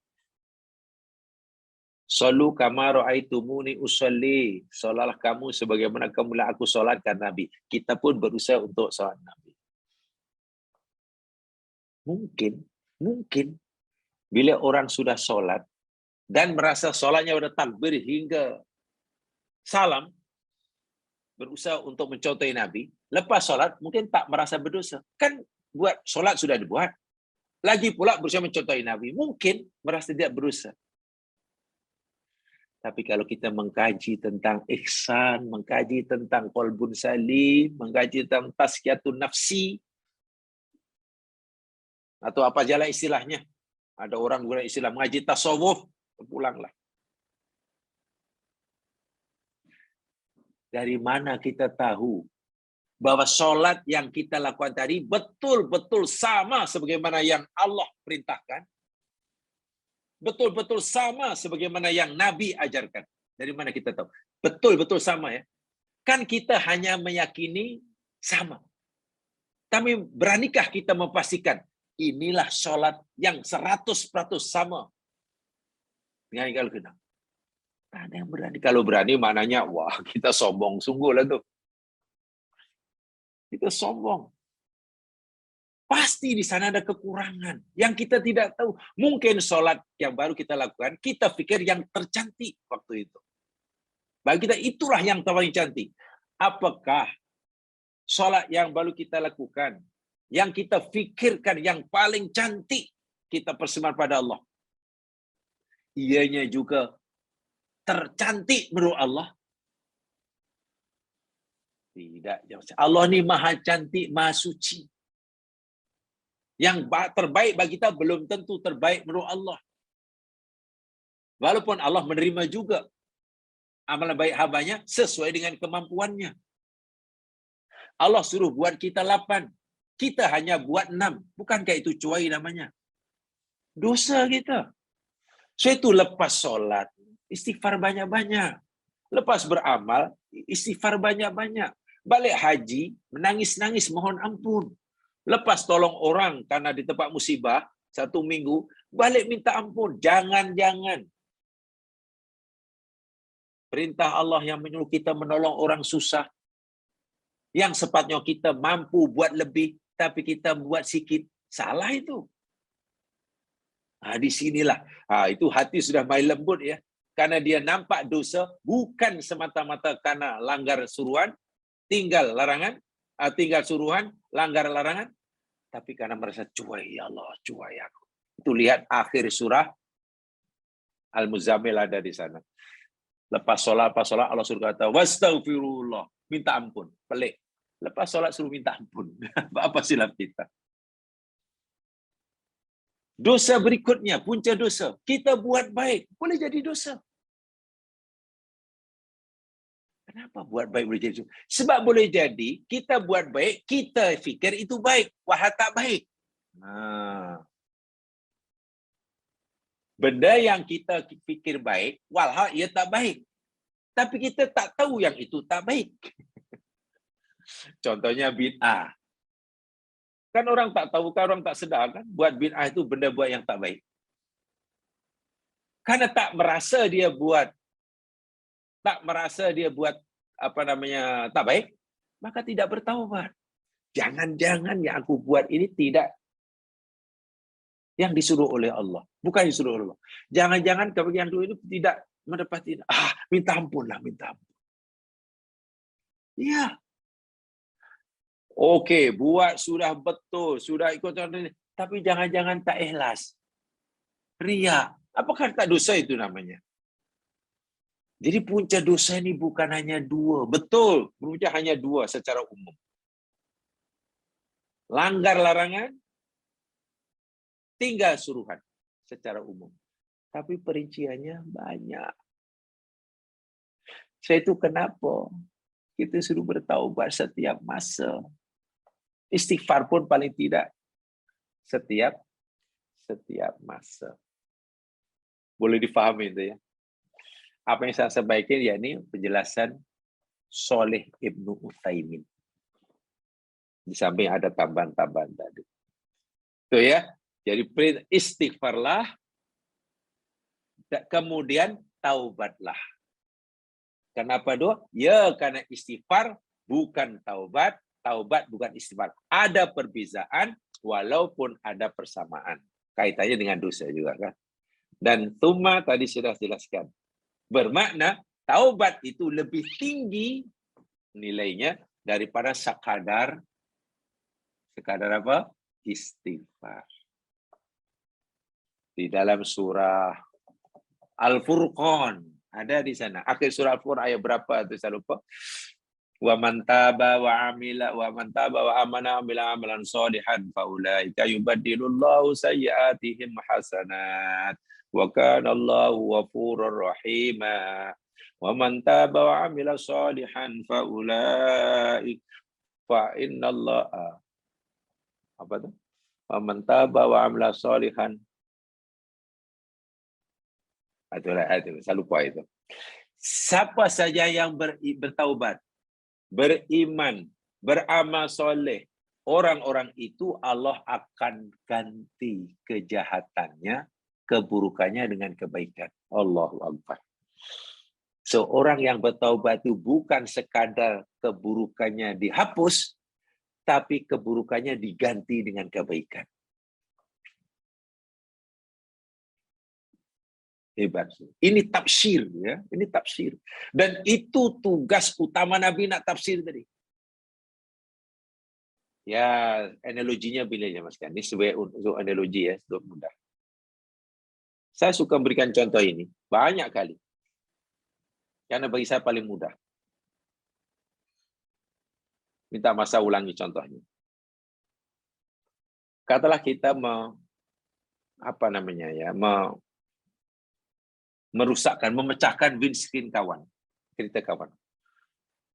Sallu kama ra'aitumuni usolli. Solatlah kamu sebagaimana kamu lihat aku solatkan Nabi. Kita pun berusaha untuk solat Nabi. Mungkin bila orang sudah solat dan merasa solatnya sudah takbir hingga salam, berusaha untuk mencontohi Nabi, lepas solat mungkin tak merasa berdosa. Kan buat solat sudah dibuat. Lagi pula berusaha mencontohi Nabi. Mungkin merasa tidak berusaha. Tapi kalau kita mengkaji tentang ihsan, mengkaji tentang qalbun salim, mengkaji tentang tazkiyatun nafsi, atau apa jalan istilahnya. Ada orang guna istilah mengaji tasawuf, pulanglah. Dari mana kita tahu bahwa sholat yang kita lakukan tadi betul-betul sama sebagaimana yang Allah perintahkan? Betul-betul sama sebagaimana yang Nabi ajarkan. Dari mana kita tahu? Betul-betul sama ya. Kan kita hanya meyakini sama. Tapi beranikah kita memastikan inilah sholat yang 100% sama dengan kalau kita? Ada yang berani. Kalau berani maknanya, wah kita sombong sungguh lah tuh. Kita sombong. Pasti di sana ada kekurangan yang kita tidak tahu. Mungkin sholat yang baru kita lakukan, kita pikir yang tercantik waktu itu. Bagi kita itulah yang paling cantik. Apakah sholat yang baru kita lakukan, yang kita pikirkan yang paling cantik, kita persembahkan pada Allah, ianya juga tercantik menurut Allah? Tidak. Allah ni maha cantik, maha suci. Yang terbaik bagi kita belum tentu terbaik menurut Allah. Walaupun Allah menerima juga amalan baik hambanya sesuai dengan kemampuannya. Allah suruh buat kita 8. Kita hanya buat 6. Bukankah itu cuai namanya? Dosa kita. So itu lepas solat, istighfar banyak-banyak. Lepas beramal, istighfar banyak-banyak. Balik haji, menangis-nangis mohon ampun. Lepas tolong orang karena di tempat musibah 1 minggu, balik minta ampun. Jangan-jangan. Perintah Allah yang menyuruh kita menolong orang susah. Yang sepatutnya kita mampu buat lebih, tapi kita buat sikit. Salah itu. Di sinilah. Itu hati sudah main lembut ya. Karena dia nampak dosa, bukan semata-mata karena langgar suruhan, tinggal larangan, tinggal suruhan, langgar larangan, tapi karena merasa cuai, ya Allah, cuai aku. Itu lihat akhir surah Al-Muzammil ada di sana. Lepas sholat Allah suruh kata, wastaghfirullah, minta ampun. Pelik. Lepas sholat suruh minta ampun. Apa silap kita? Dosa berikutnya, punca dosa. Kita buat baik, boleh jadi dosa. Kenapa buat baik boleh jadi dosa? Sebab boleh jadi, kita buat baik, kita fikir itu baik. Wah, tak baik. Benda yang kita fikir baik, walhal ia tak baik. Tapi kita tak tahu yang itu tak baik. Contohnya bid'ah. Kan orang tak tahu, kan orang tak sedar kan buat bid'ah itu benda buat yang tak baik. Karena tak merasa dia buat tak baik, maka tidak bertaubat. Jangan-jangan yang aku buat ini tidak yang disuruh oleh Allah, bukan yang disuruh oleh Allah. Jangan-jangan kebagian dulu itu tidak mendapati minta ampun lah, minta ampun. Iya. Okey, buat sudah betul, sudah ikut tapi jangan-jangan tak ikhlas. Riya. Apakah tak dosa itu namanya? Jadi punca dosa ini bukan hanya 2. Betul, punca hanya 2 secara umum. Langgar larangan, tinggal suruhan secara umum. Tapi perinciannya banyak. Saya itu kenapa kita suruh bertaubat setiap masa. Istighfar pun paling tidak setiap masa. Boleh difahami itu ya. Apa yang saya sampaikan yakni penjelasan Shalih Ibnu Utsaimin. Di samping ada tambahan-tambahan tadi. Itu ya. Jadi istighfarlah, kemudian taubatlah. Kenapa doa? Ya, karena istighfar bukan taubat, taubat bukan istighfar. Ada perbezaan walaupun ada persamaan. Kaitannya dengan dosa juga kan. Dan tsumma tadi sudah jelaskan. Bermakna taubat itu lebih tinggi nilainya daripada sekadar apa? istighfar. Di dalam surah Al-Furqan ada di sana. Akhir surah Al-Furqan ayat berapa itu saya lupa. Wa man taba wa amana amila amalan sholihan faulaika yubaddilullahu sayyi'atihim hasanat wa kana Allahu ghafurur rahima. Wa man taba wa amila sholihan faulaika fa innallaha apa tu? Wa man taba wa amila sholihan. Itulah itu, saya lupa itu. Siapa saja yang bertaubat, beriman, beramal soleh, orang-orang itu Allah akan ganti kejahatannya, keburukannya dengan kebaikan. Allahu Akbar. Seorang yang bertaubat itu bukan sekadar keburukannya dihapus, tapi keburukannya diganti dengan kebaikan. Hebat. Ini tafsir, ya. Ini tafsir. Dan itu tugas utama Nabi nak tafsir tadi. Ya, analoginya bila ya Mas kan. Ini sebagai untuk analogi ya, untuk mudah. Saya suka berikan contoh ini banyak kali. Karena bagi saya paling mudah. Minta masa ulangi contohnya. Katalah kita merusakkan, memecahkan windscreen kawan, kereta kawan.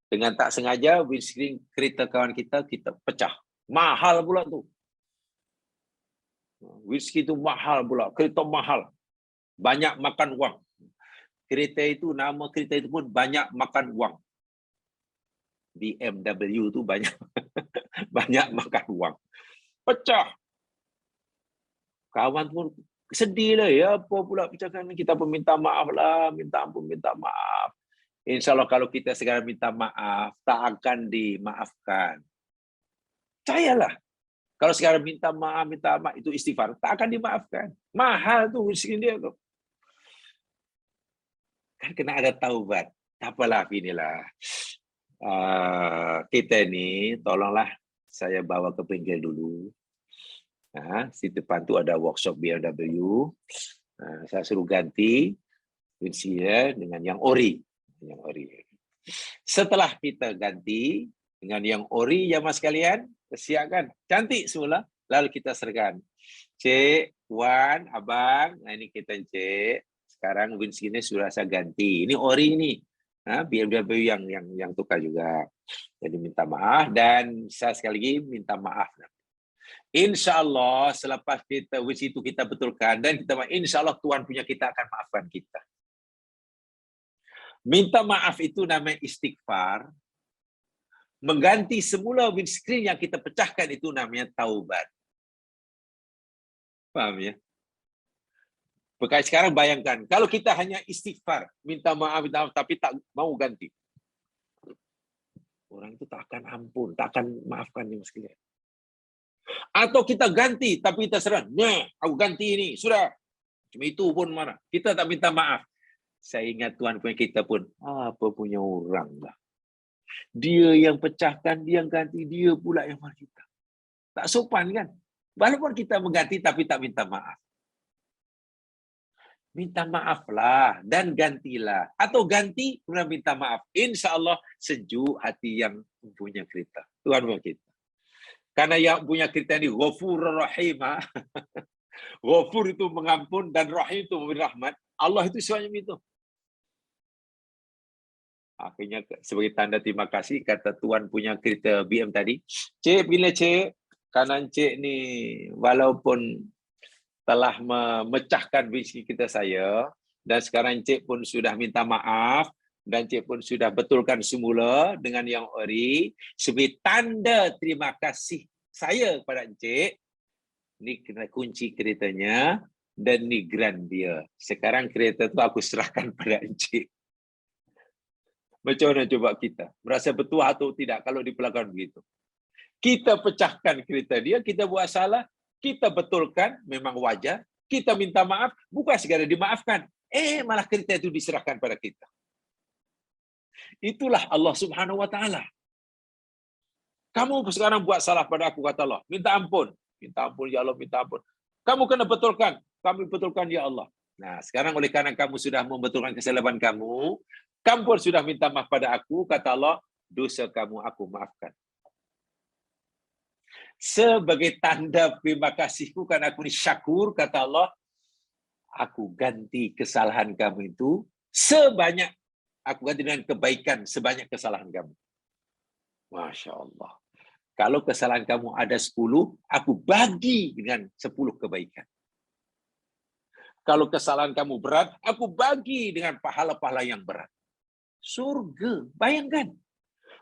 Dengan tak sengaja windscreen kereta kawan kita pecah. Mahal pula tu. Windscreen itu mahal pula, kereta mahal. Banyak makan wang. Nama kereta itu pun banyak makan wang. BMW itu banyak banyak makan wang. Pecah. Kawan pun sedih lah ya, apa pula pecahkan, kita pun minta maaf lah, minta ampun, minta maaf. InsyaAllah kalau kita sekarang minta maaf, tak akan dimaafkan. Percayalah. Kalau sekarang minta maaf, itu istighfar, tak akan dimaafkan. Mahal tuh miskin dia tuh. Kan kena ada taubat. Tak apalah, inilah. Kita ini, tolonglah saya bawa ke pinggir dulu. Nah, di depan tu ada workshop BMW. Saya suruh ganti windshield dengan yang ori. Setelah kita ganti dengan yang ori, ya mas kalian, siapkan. Cantik semula. Lalu kita serahkan. Cik, Wan, Abang, nah ini kita cek. Sekarang windshieldnya sudah saya ganti. Ini ori ini. BMW yang tukar juga. Jadi minta maaf dan saya sekali lagi minta maaf. InsyaAllah selepas kita itu kita betulkan dan kita InsyaAllah Tuhan punya kita akan maafkan kita. Minta maaf itu namanya istighfar. Mengganti semula windscreen yang kita pecahkan itu namanya taubat. Paham ya? Berkait sekarang bayangkan kalau kita hanya istighfar, minta maaf tapi tak mau ganti. Orang itu tak akan ampun, tak akan maafkan dia sekalian. Atau kita ganti, tapi kita serah. Nah, aku ganti ini. Sudah. Cuma itu pun mana. Kita tak minta maaf. Saya ingat Tuhan punya kita pun. Apa punya orang lah. Dia yang pecahkan, dia yang ganti. Dia pula yang marah kita. Tak sopan kan? Walaupun kita mengganti, tapi tak minta maaf. Minta maaflah dan gantilah. Atau ganti, kemudian minta maaf. InsyaAllah sejuk hati yang punya kita. Tuhan punya kita. Karena yang punya kita ini Ghafurur Rahim. Ghafur itu mengampun dan Rahim itu memberi rahmat. Allah itu semuanya itu. Akhirnya sebagai tanda terima kasih kata Tuhan punya kereta BM tadi. Cik, bila cik, kanan cik ni walaupun telah memecahkan windscreen kita saya dan sekarang cik pun sudah minta maaf dan cik pun sudah betulkan semula dengan yang ori sebagai tanda terima kasih saya kepada cik. Ni kena kunci keretanya dan ni grand dia. Sekarang kereta tu aku serahkan pada cik. Macam mana coba kita? Merasa bertuah atau tidak kalau diperlakukan begitu? Kita pecahkan kereta dia, kita buat salah, kita betulkan, memang wajar. Kita minta maaf, bukan segera dimaafkan. Malah kereta itu diserahkan pada kita. Itulah Allah Subhanahu Wa Taala. Kamu sekarang buat salah pada aku, kata Allah. Minta ampun. minta ampun ya Allah, minta ampun. Kamu kena betulkan, kami betulkan ya Allah. Nah, sekarang oleh karena kamu sudah membetulkan kesalahan kamu pun sudah minta maaf pada aku, kata Allah, dosa kamu aku maafkan. Sebagai tanda terima kasihku karena aku ini syakur, kata Allah, aku ganti kesalahan kamu itu sebanyak, aku ganti dengan kebaikan sebanyak kesalahan kamu. Masya Allah. Kalau kesalahan kamu ada 10, aku bagi dengan 10 kebaikan. Kalau kesalahan kamu berat, aku bagi dengan pahala-pahala yang berat. Surga, bayangkan.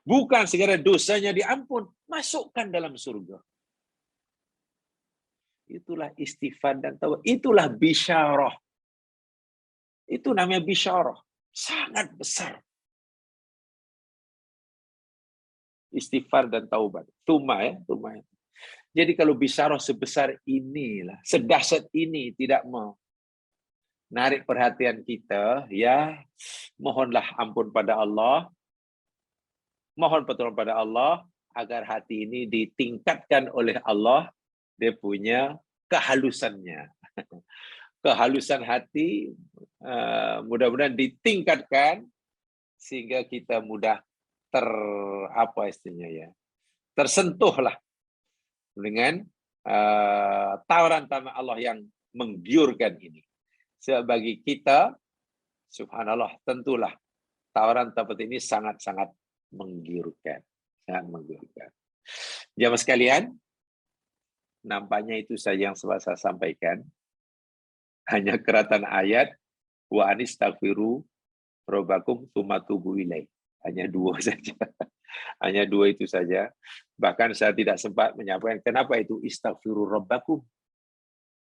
Bukan segera dosanya diampun, masukkan dalam surga. Itulah istighfar dan taubat. Itulah bisyarah. Itu namanya bisyarah. Sangat besar. Istighfar dan taubat. Tuma ya, tuma. Jadi kalau bisyarah sebesar inilah, sedahsyat ini tidak mau narik perhatian kita, ya mohonlah ampun pada Allah, mohon pertolongan pada Allah agar hati ini ditingkatkan oleh Allah, dia punya kehalusannya. Kehalusan hati mudah-mudahan ditingkatkan sehingga kita mudah tersentuhlah dengan tawaran Allah yang menggiurkan ini. Bagi kita, subhanallah, tentulah tawaran seperti ini sangat-sangat menggiurkan. Sangat menggiurkan. Jamaah sekalian, nampaknya itu saja yang saya sampaikan. Hanya keratan ayat, wa anistaghfiru rabbakum tsumma tubu ilaih. Hanya 2 saja. Hanya 2 itu saja. Bahkan saya tidak sempat menyampaikan kenapa itu istaghfiru rabbakum.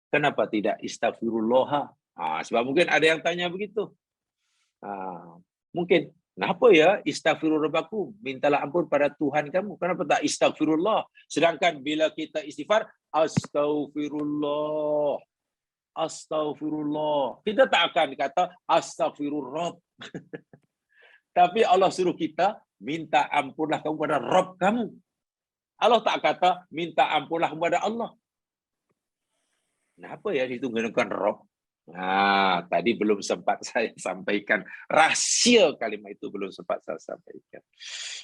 Kenapa tidak istaghfirullah? Sebab mungkin ada yang tanya begitu. Mungkin, kenapa ya istaghfiru rabbakum? Mintalah ampun pada Tuhan kamu. Kenapa tak istaghfirullah? Sedangkan bila kita istighfar, astaghfirullah. Astaghfirullah. Kita tak akan kata astaghfirullah. Tapi Allah suruh kita minta ampunlah kamu pada Rabb kamu. Allah tak kata minta ampunlah kepada Allah. Kenapa ya ditunggukan Rabb? Tadi belum sempat saya sampaikan. Rahsia kalimat itu belum sempat saya sampaikan.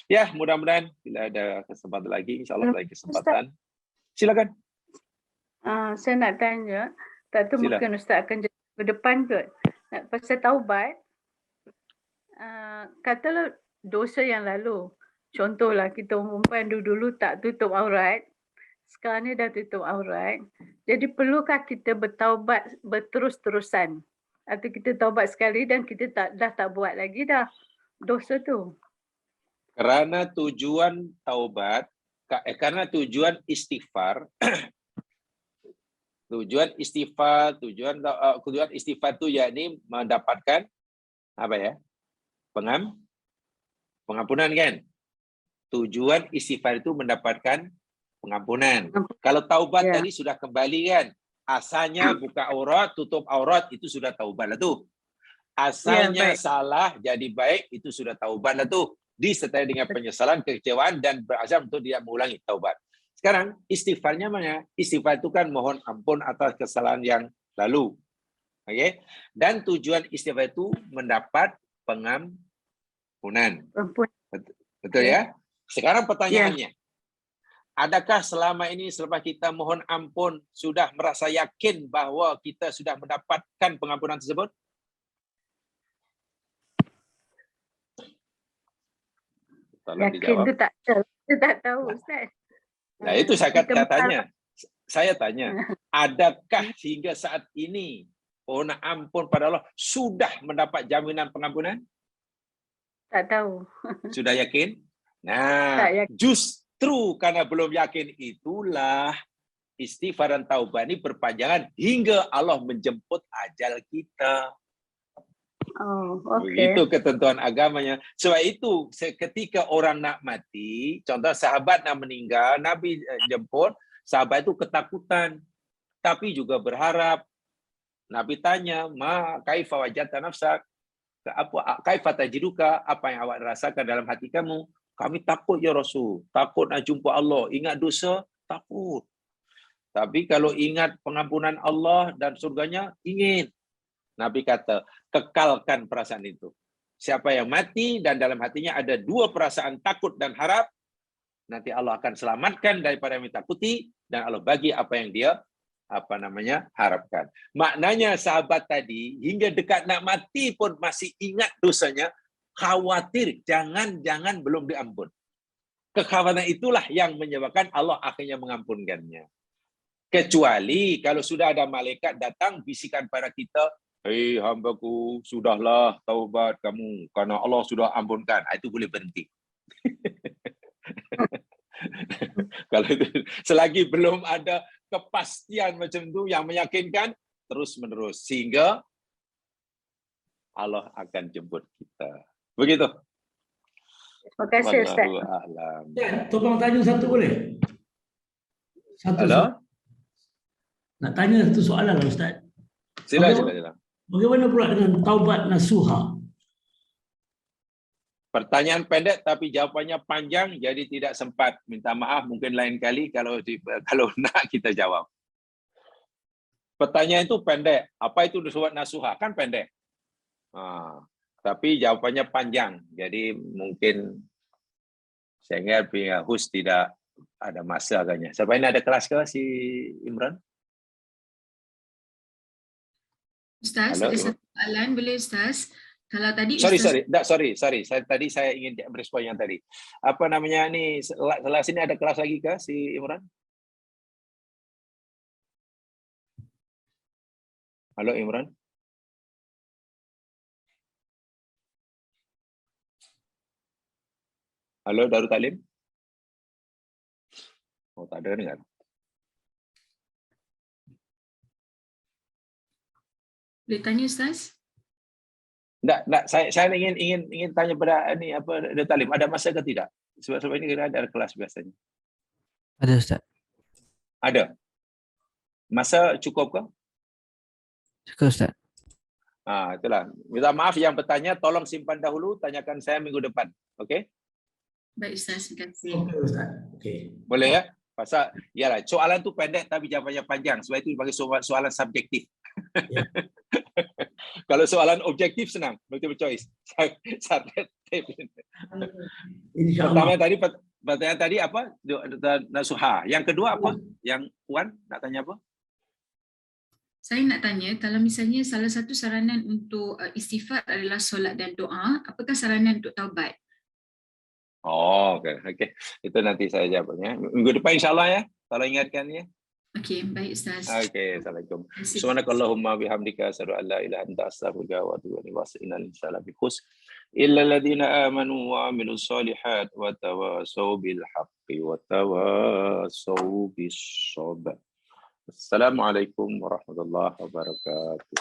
Ya, mudah-mudahan bila ada kesempatan lagi, insya-Allah lagi kesempatan. Silakan. Saya nak tanya, tak tahu mungkin Ustaz akan jawab ke depan kot. Nak pasal taubat. Katalah dosa yang lalu, contohlah kita perempuan dulu tak tutup aurat, sekarang ni dah tutup aurat, jadi perlukah kita bertaubat berterus-terusan atau kita taubat sekali dan kita dah tak buat lagi dah dosa tu? Kerana tujuan taubat, karena tujuan istighfar, tujuan istighfar itu yakni mendapatkan apa ya? Pengampunan kan? Tujuan istighfar itu mendapatkan pengampunan. Kalau taubat tadi sudah kembali kan? Asalnya buka aurat, tutup aurat, itu sudah taubat lah tu. Asalnya salah, jadi baik, itu sudah taubat lah tu. Disertai dengan penyesalan, kekecewaan, dan berazam untuk tidak mengulangi taubat. Sekarang, istighfarnya mana? Istighfar itu kan mohon ampun atas kesalahan yang lalu. Okay? Dan tujuan istighfar itu mendapat pengampunan. Betul ya? Sekarang pertanyaannya, adakah selama ini selepas kita mohon ampun sudah merasa yakin bahwa kita sudah mendapatkan pengampunan tersebut? Tolong yakin dijawab. tu tak tahu Ustaz. Nah, itu saya tanya, adakah hingga saat ini mohon ampun pada Allah sudah mendapat jaminan pengampunan? Tak tahu. Sudah yakin? Nah, justru karena belum yakin itulah istighfar dan taubat ini berpanjangan hingga Allah menjemput ajal kita. Itu ketentuan agamanya. Sebab itu ketika orang nak mati, contoh sahabat nak meninggal, Nabi jemput, sahabat itu ketakutan, tapi juga berharap. Nabi tanya, "Ma kaifa wajadta nafsak?" Apa kaifa tajiduka? Apa yang awak rasakan dalam hati kamu? Kami takut ya Rasul, takut nak jumpa Allah, ingat dosa, takut. Tapi kalau ingat pengampunan Allah dan surganya, ingin. Nabi kata, kekalkan perasaan itu. Siapa yang mati dan dalam hatinya ada dua perasaan takut dan harap, nanti Allah akan selamatkan daripada yang ditakuti dan Allah bagi apa yang dia harapkan. Maknanya sahabat tadi hingga dekat nak mati pun masih ingat dosanya, khawatir jangan-jangan belum diampun. Kekhawatiran itulah yang menyebabkan Allah akhirnya mengampunkannya. Kecuali kalau sudah ada malaikat datang bisikan pada kita, hei hambaku, sudahlah taubat kamu karena Allah sudah ampunkan. Itu boleh berhenti. Kalau itu, selagi belum ada kepastian macam itu yang meyakinkan, terus menerus sehingga Allah akan jemput kita. Begitu. Terima kasih Ustaz. Wallahu a'lam. Tolong tanya satu boleh? Halo? Nak tanya satu soalan lah Ustaz. Sila. Bagaimana pula dengan taubat nasuha? Pertanyaan pendek tapi jawapannya panjang, jadi tidak sempat. Minta maaf, mungkin lain kali kalau nak kita jawab. Pertanyaan itu pendek. Apa itu taubat nasuha? Kan pendek. Tapi jawabannya panjang. Jadi mungkin saya ingat pihak host tidak ada masa agaknya. Sampai ini ada kelas ke si Imran? Ustaz, Halo, ada satu soalan boleh Ustaz? Kalau tadi Sorry. Ustaz, Saya ingin merespon yang tadi. Apa namanya ni? Setelah sini ada kelas lagi ke si Imran? Halo Imran. Halo Darul Talim. Oh, tak ada dengar. boleh tanya Ustaz? Enggak, saya ingin tanya pada ni apa Darul Talim, ada masa ke tidak? Sebab ini kira ada kelas biasanya. Ada Ustaz. Ada. Masa cukup ke? Cukup Ustaz. Itulah. Minta maaf yang bertanya, tolong simpan dahulu, tanyakan saya minggu depan. Okey? Baik Ustaz, terima kasih. Okey Ustaz. Okey. Boleh ya? Pasal yalah, soalan tu pendek tapi jawapannya panjang. Sebab itu dipanggil soalan subjektif. Ya. Kalau soalan objektif senang, multiple choice. InsyaAllah. Pertanyaan tadi apa? Nasuha. Yang kedua apa? Yang Puan nak tanya apa? Saya nak tanya, kalau misalnya salah satu saranan untuk istighfar adalah solat dan doa, apakah saranan untuk taubat? Oh, okey. Itu nanti saya jawabnya. Minggu depan insya-Allah ya. Tolong ingatkan ya. Okey, baik Ustaz. Okey, Assalamualaikum. Terima kasih. Subhanakallahumma bihamdika asyhadu an la ilaha illa anta astaghfiruka wa atubu ilaik. Wa inna lillahi bihus illa alladziina amanu wa 'amilus solihat wa tawassaw bil haqqi wa tawassaw bis sabr. Assalamualaikum warahmatullahi wabarakatuh.